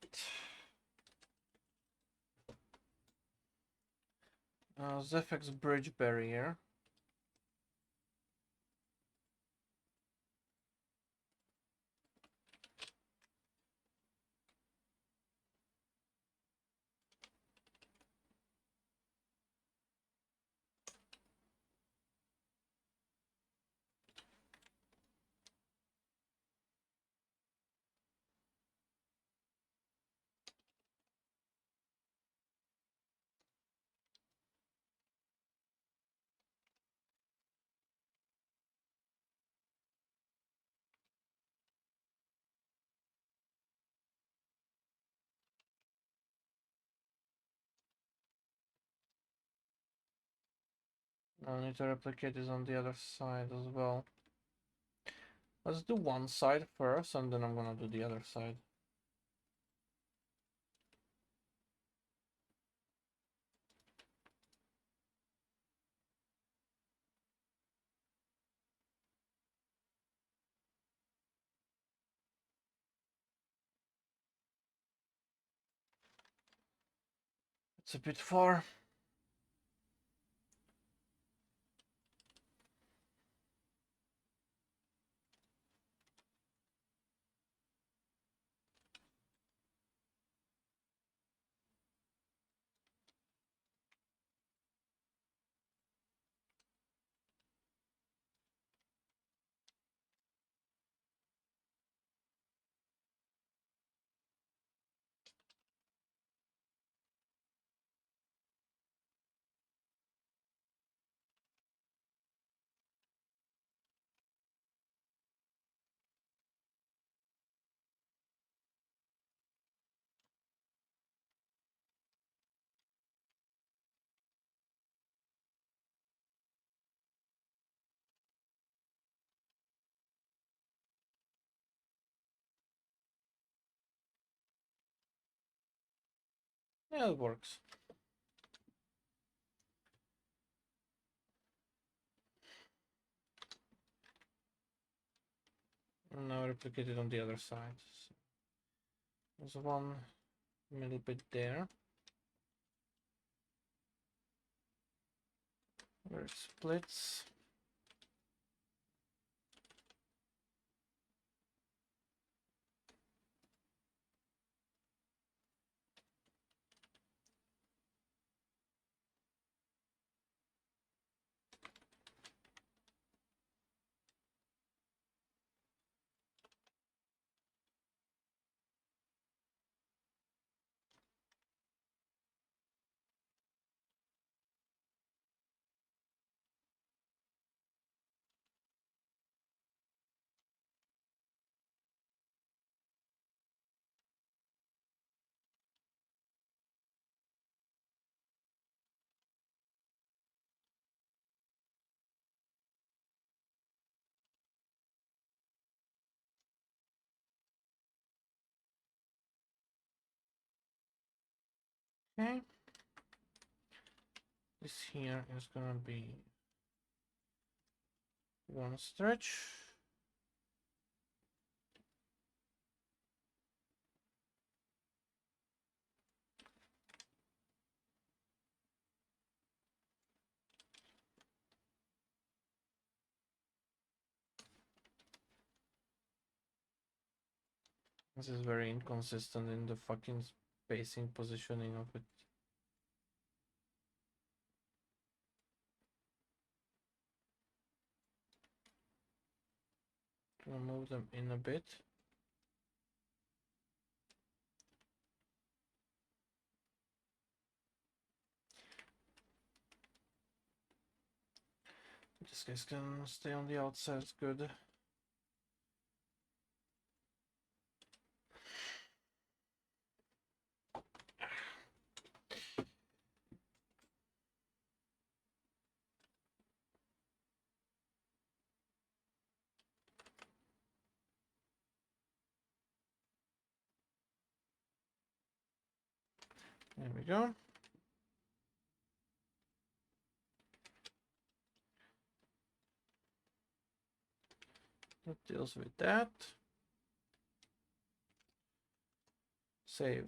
Zephex bridge barrier. I need to replicate this on the other side as well. Let's do one side first, and then I'm gonna do the other side. It's a bit far. Yeah, it works. And now replicate it on the other side. So there's one middle bit there where it splits. Okay. This here is gonna be one stretch. This is very inconsistent in the fucking spacing positioning of it. Gonna move them in a bit. This guy's gonna stay on the outside, it's good. There we go. That deals with that. Save.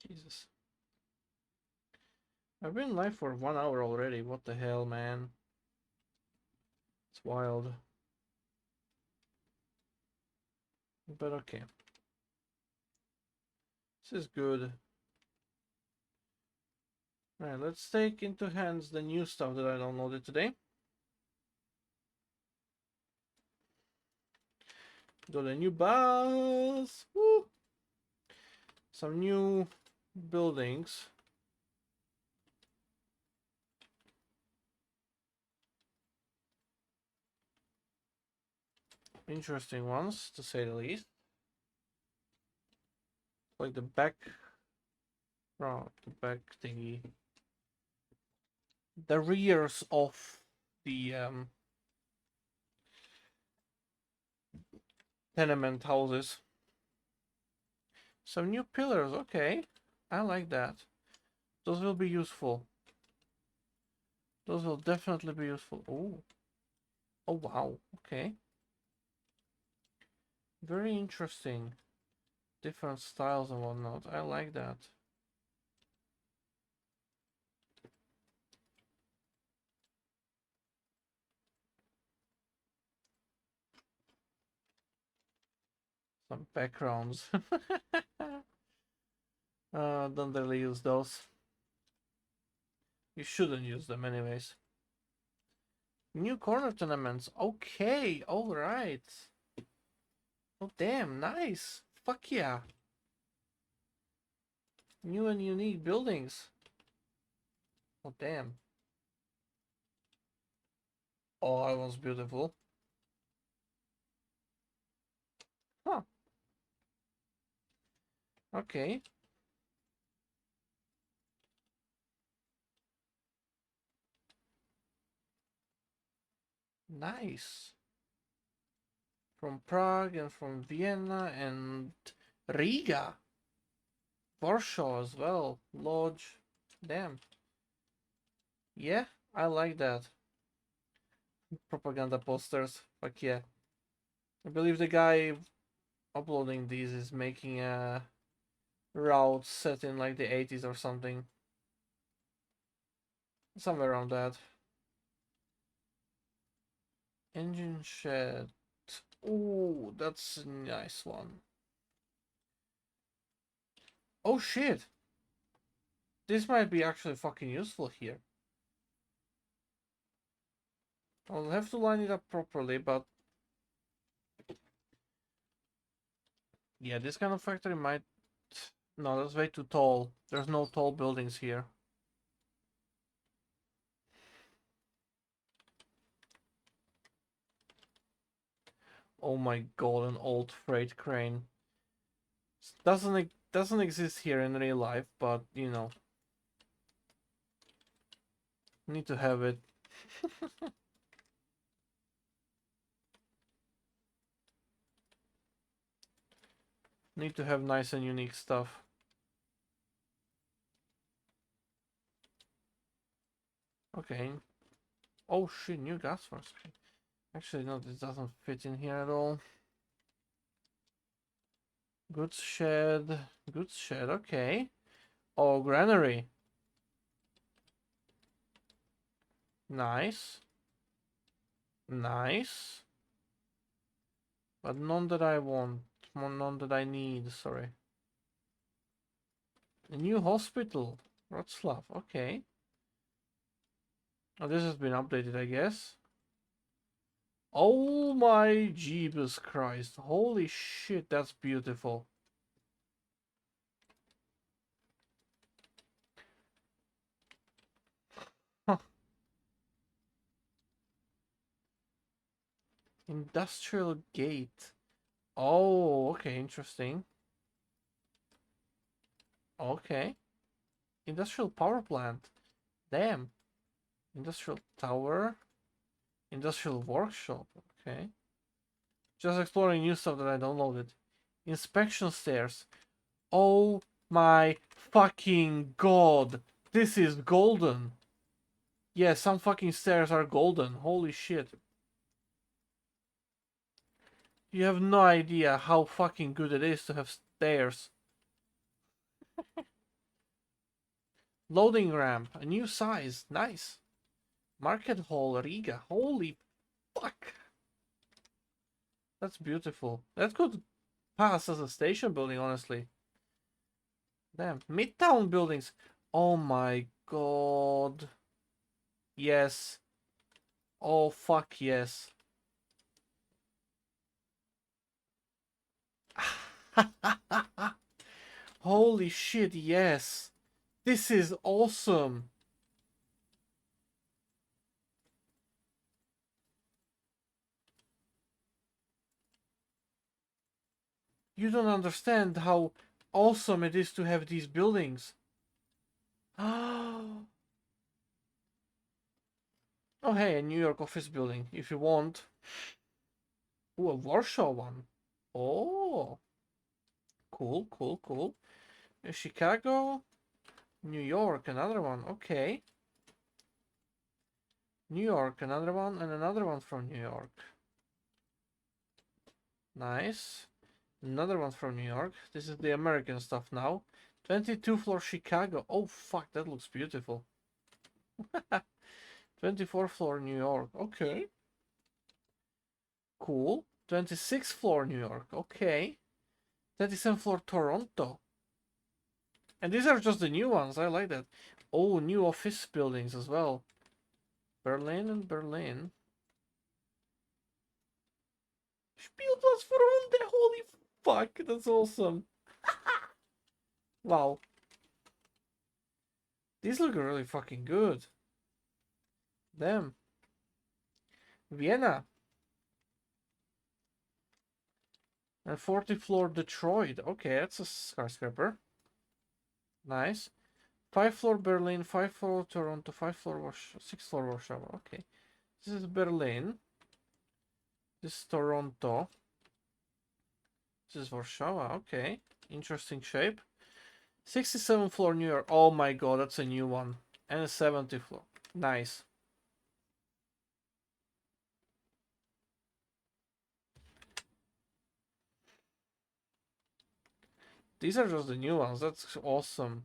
Jesus. I've been live for 1 hour already. What the hell, man? It's wild. But okay. This is good. Alright, let's take into hands the new stuff that I downloaded today. Got a new bus. Woo! Some new buildings. Interesting ones, to say the least. Like the back, the back thingy. The rears of the tenement houses. Some new pillars, okay. I like that. Those will be useful. Those will definitely be useful. Oh. Oh, wow. Okay. Very interesting. Different styles and whatnot. I like that. Some backgrounds. Don't really use those. You shouldn't use them anyways. New corner tenements. Okay, alright. Oh, damn, nice. Fuck yeah. New and unique buildings. Oh, damn. Oh, that was beautiful. Huh. Okay. Nice. From Prague and from Vienna and Riga. Warsaw as well. Lodge. Damn. Yeah, I like that. Propaganda posters. Fuck yeah. I believe the guy uploading these is making a route set in like the 80s or something. Somewhere around that. Engine shed. Oh, that's a nice one. Oh shit! This might be actually fucking useful here. I'll have to line it up properly, but... yeah, this kind of factory might... no, that's way too tall. There's no tall buildings here. Oh my god, an old freight crane. Doesn't exist here in real life, but you know, need to have it. Need to have nice and unique stuff. Okay. Oh shit, new gas force. Actually, no, this doesn't fit in here at all. Goods shed. Goods shed, okay. Oh, granary. Nice. Nice. But none that I want. None that I need, sorry. A new hospital. Wroclaw, okay. Oh, this has been updated, I guess. Oh my Jeebus Christ. Holy shit, that's beautiful. Huh. Industrial gate. Oh, okay, interesting. Okay. Industrial power plant. Damn. Industrial tower. Industrial workshop. Okay. Just exploring new stuff that I downloaded. Inspection stairs. Oh my fucking god. This is golden. Yeah, some fucking stairs are golden. Holy shit. You have no idea how fucking good it is to have stairs. Loading ramp. A new size. Nice. Market hall, Riga. Holy fuck. That's beautiful. That could pass as a station building, honestly. Damn. Midtown buildings. Oh my god. Yes. Oh fuck yes. Holy shit, yes. This is awesome. You don't understand how awesome it is to have these buildings. Oh, hey, a New York office building, if you want. Oh, a Warsaw one. Oh, cool, cool, cool. Chicago, New York, another one. Okay. New York, another one, and another one from New York. Nice. Another one from New York. This is the American stuff now. 22 floor Chicago. Oh, fuck, that looks beautiful. 24 floor New York. Okay. Cool. 26 floor New York. Okay. 27 floor Toronto. And these are just the new ones. I like that. Oh, new office buildings as well. Berlin and Berlin. Spielplatz for holy fuck, that's awesome. Wow. These look really fucking good. Damn. Vienna. And 40th floor Detroit. Okay, that's a skyscraper. Nice. 5th floor Berlin, 5th floor Toronto, 5th floor Warsaw, 6th floor Warsaw. Okay. This is Berlin. This is Toronto. This is Warsaw. Okay. Interesting shape. 67th floor New York. Oh my god, that's a new one. And a 70th floor. Nice. These are just the new ones. That's awesome.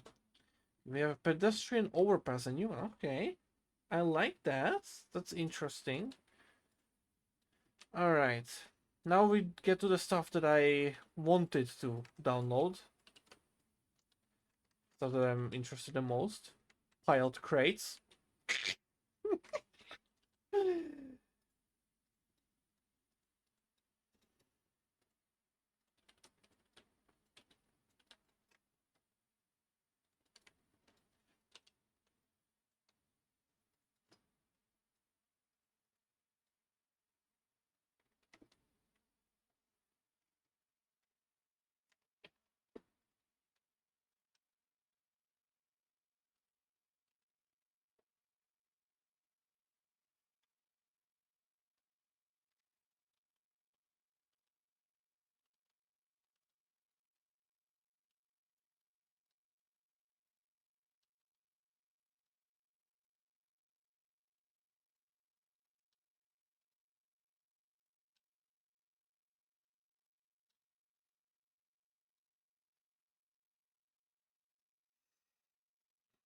We have a pedestrian overpass, a new one. Okay. I like that. That's interesting. Alright. Now we get to the stuff that I wanted to download. Stuff that I'm interested in most. Piled crates.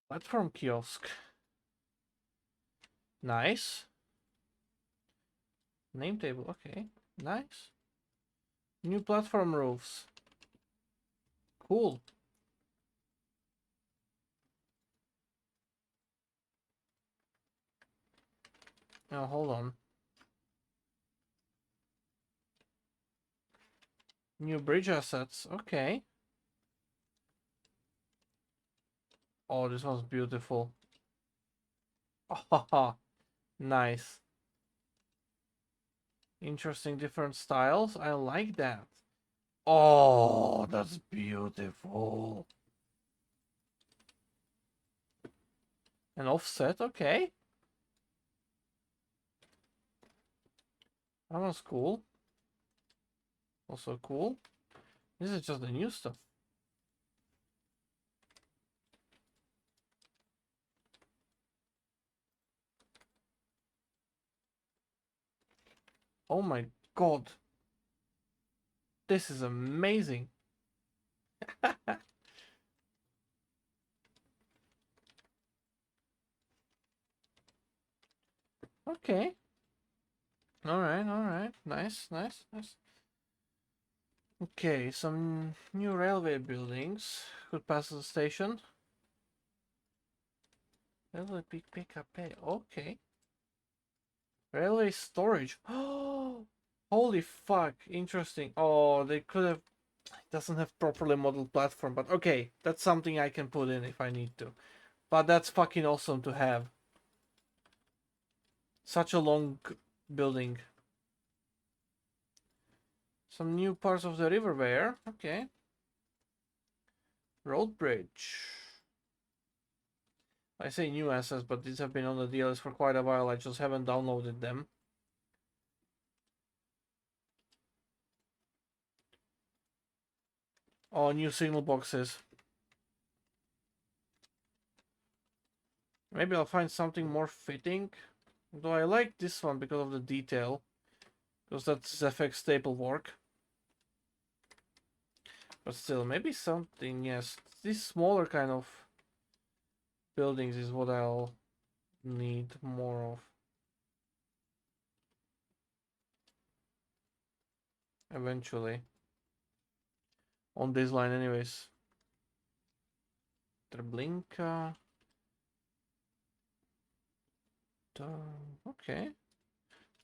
Platform kiosk. Nice. Name table. Okay. Nice. New platform roofs. Cool. Now hold on. New bridge assets. Okay. Oh, this one's beautiful. Oh, nice. Interesting different styles. I like that. Oh, that's beautiful. An offset, okay. That one's cool. Also cool. This is just the new stuff. Oh my god. This is amazing. Okay. Alright. Nice. Okay, some new railway buildings. Could pass the station. Railway PKP. Okay. Railway storage. Oh, holy fuck. Interesting. Oh, they could have. It doesn't have properly modeled platform, but okay. That's something I can put in if I need to. But that's fucking awesome to have. Such a long building. Some new parts of the river there. Okay. Road bridge. I say new assets, but these have been on the DLS for quite a while. I just haven't downloaded them. Oh, new signal boxes. Maybe I'll find something more fitting. Though I like this one because of the detail. Because that's FX staple work. But still, maybe something, yes. These smaller kind of buildings is what I'll need more of. Eventually. On this line anyways. Treblinka. Okay.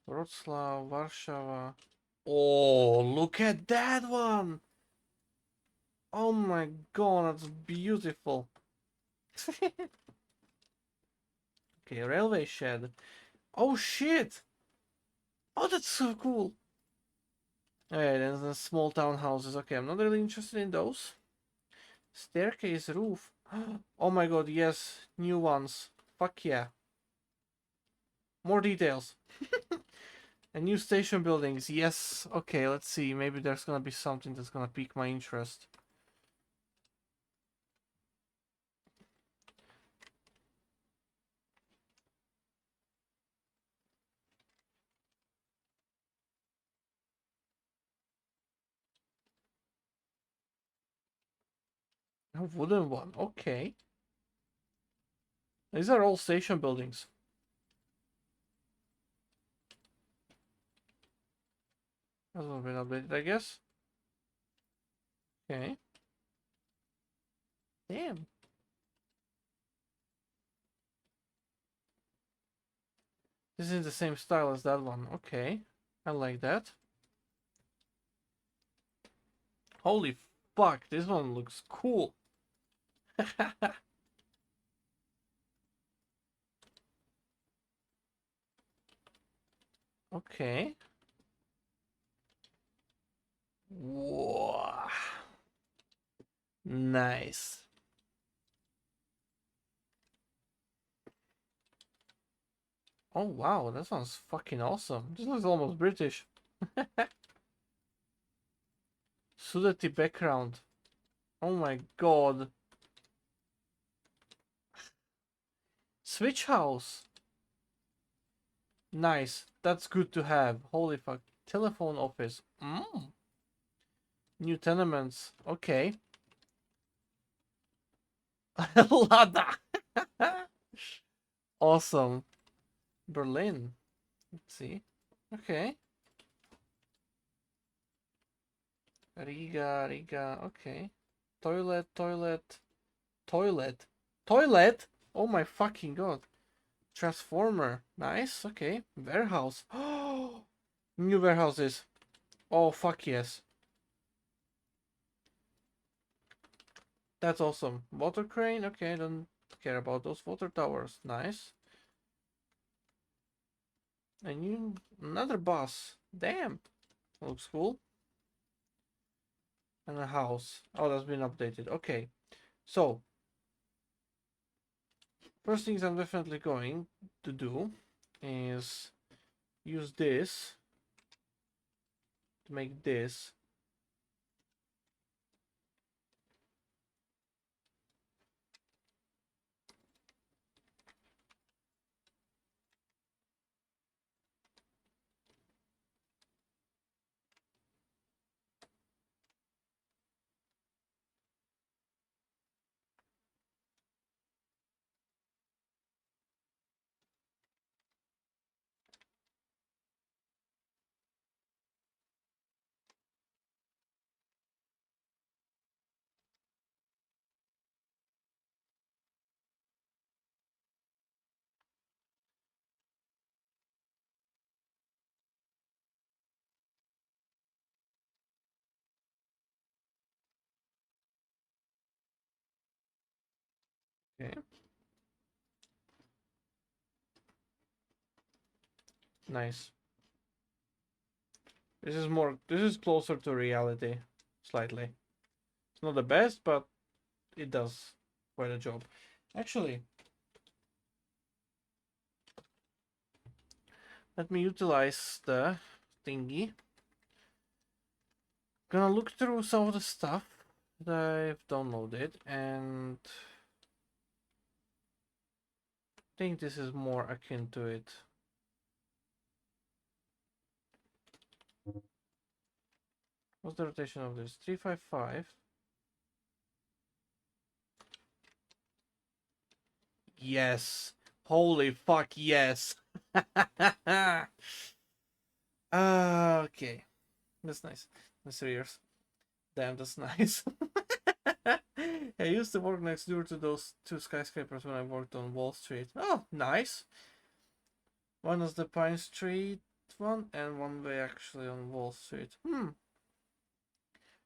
Wrocław, Warsaw. Oh, look at that one! Oh my god, that's beautiful. Okay, railway shed. Oh shit! Oh, that's so cool! Okay, then the small townhouses. Okay, I'm not really interested in those. Staircase roof. Oh my god, yes, new ones. Fuck yeah. More details. And new station buildings. Yes. Okay, let's see. Maybe there's gonna be something that's gonna pique my interest. A wooden one. Okay. These are all station buildings. That's a bit updated, I guess. Okay. Damn. This is the same style as that one. Okay. I like that. Holy fuck, this one looks cool. Okay. Whoa. Nice. Oh wow, that sounds fucking awesome. This looks almost British. Sudety background. Oh my god. Switch house. Nice. That's good to have. Holy fuck. Telephone office. New tenements. Okay. Lada. Awesome. Berlin. Let's see. Okay. Riga. Okay. Toilet. Toilet? Oh my fucking god. Transformer. Nice. Okay. Warehouse. Oh, new warehouses. Oh, fuck yes. That's awesome. Water crane. Okay, don't care about those water towers. Nice. And you another bus. Damn. Looks cool. And a house. Oh, that's been updated. Okay. So, first things I'm definitely going to do is use this to make this. Okay. Nice. This is closer to reality. Slightly. It's not the best, but it does quite a job. Actually, let me utilize the thingy. Gonna look through some of the stuff that I've downloaded and think this is more akin to it. What's the rotation of this? 355. Yes. Holy fuck, yes. Okay. That's nice. That's 3 years. Damn, that's nice. I used to work next door to those two skyscrapers when I worked on Wall Street. Oh, nice. One is the Pine Street one and one way actually on Wall Street.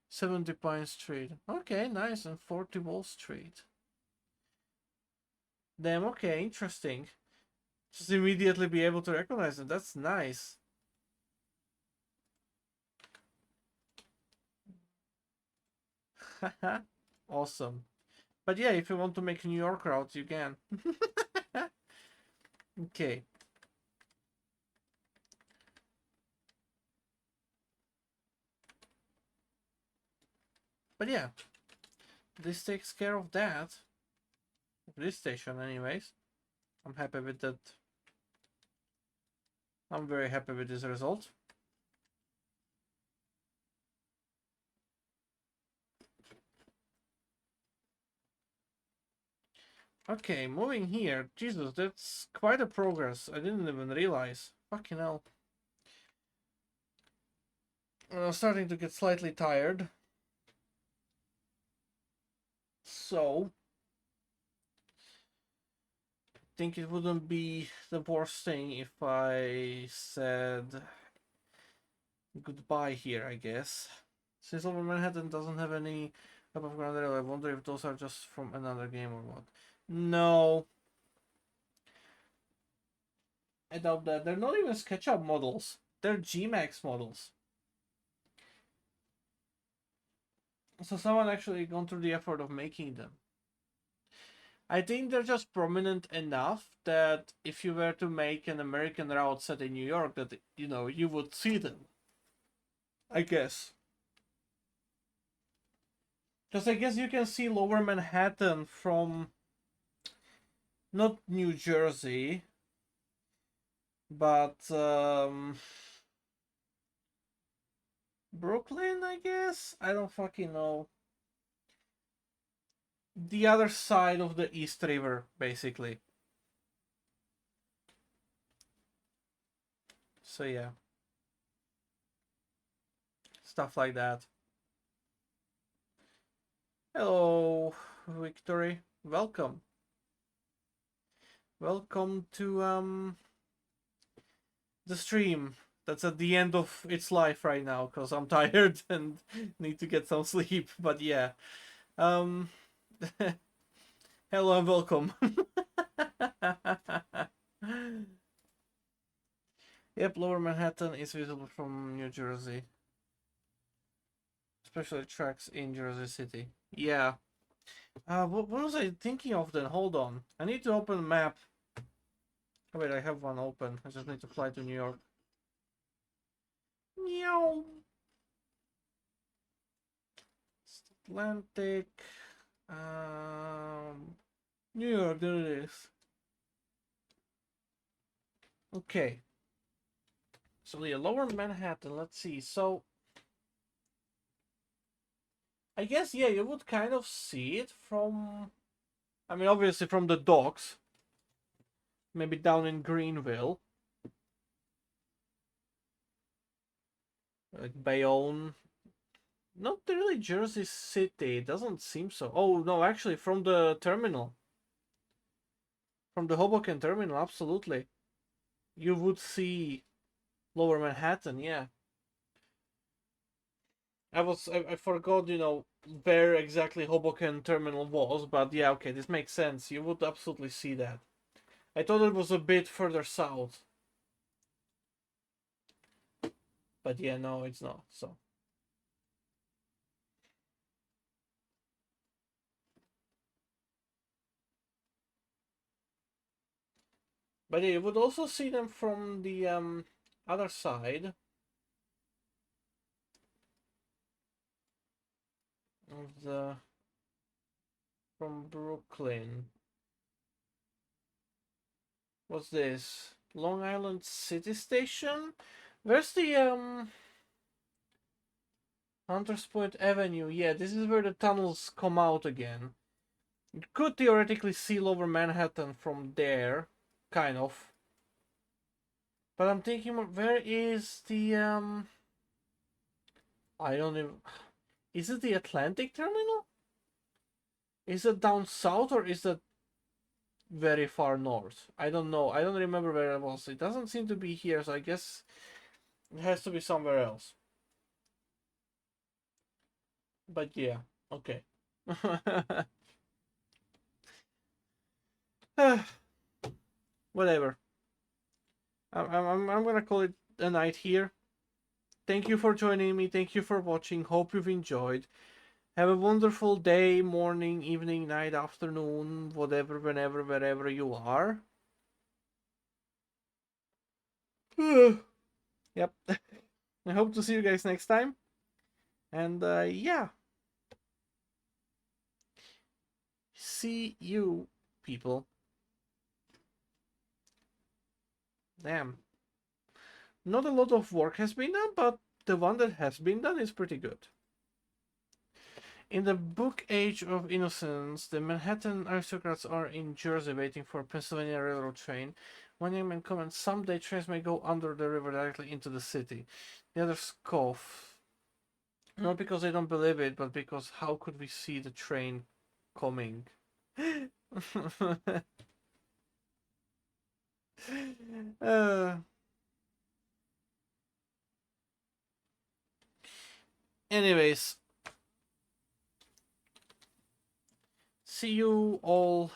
70 Pine Street. Okay, nice. And 40 Wall Street. Damn, okay, interesting. Just immediately be able to recognize them. That's nice. Awesome. But yeah, if you want to make New York routes, you can. Okay. But yeah, this takes care of that. This station, anyways. I'm happy with that. I'm very happy with this result. Okay, moving here. Jesus, that's quite a progress. I didn't even realize. Fucking hell. I'm starting to get slightly tired. So, I think it wouldn't be the worst thing if I said goodbye here, I guess. Since Over Manhattan doesn't have any above ground rail, I wonder if those are just from another game or what. No. I doubt that. They're not even SketchUp models. They're GMAX models. So someone actually gone through the effort of making them. I think they're just prominent enough that if you were to make an American route set in New York, that, you know, you would see them. I guess. Because I guess you can see Lower Manhattan from not New Jersey, but Brooklyn, I guess? I don't fucking know. The other side of the East River, basically. So yeah. Stuff like that. Hello, Victory. Welcome. Welcome to the stream. That's at the end of its life right now, because I'm tired and need to get some sleep. But yeah. Hello and welcome. Yep, Lower Manhattan is visible from New Jersey. Especially tracks in Jersey City. Yeah. What was I thinking of then? Hold on. I need to open a map. Oh, wait, I have one open. I just need to fly to New York. Meow. Atlantic. New York, there it is. Okay. So yeah, Lower Manhattan, let's see. So I guess, yeah, you would kind of see it from, I mean, obviously from the docks. Maybe down in Greenville. Like Bayonne. Not really Jersey City, it doesn't seem so. Oh, no, actually, from the terminal. From the Hoboken terminal, absolutely. You would see Lower Manhattan, yeah. I forgot, you know, where exactly Hoboken terminal was, but yeah, okay, this makes sense. You would absolutely see that. I thought it was a bit further south. But yeah, no, it's not, so. But yeah, you would also see them from the other side of the, from Brooklyn. What's this? Long Island City Station? Where's the Hunters Point Avenue? Yeah, this is where the tunnels come out again. You could theoretically see Lower Manhattan from there, kind of. But I'm thinking, where is the I don't even. Is it the Atlantic Terminal? Is it down south or is it very far north? I don't know. I don't remember where it was. It doesn't seem to be here, so I guess It has to be somewhere else. But yeah, okay. Whatever. I'm gonna call it a night here. Thank you for joining me. Thank you for watching. Hope you've enjoyed. Have a wonderful day, morning, evening, night, afternoon, whatever, whenever, wherever you are. Yep. I hope to see you guys next time. And yeah. See you, people. Damn. Not a lot of work has been done, but the one that has been done is pretty good. In the book Age of Innocence, the Manhattan aristocrats are in Jersey waiting for a Pennsylvania Railroad train. One young man comments, someday trains may go under the river directly into the city. The others scoff. Not because they don't believe it, but because how could we see the train coming? uh, anyways, see you all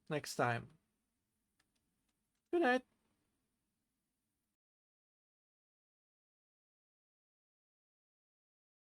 next time. Good night.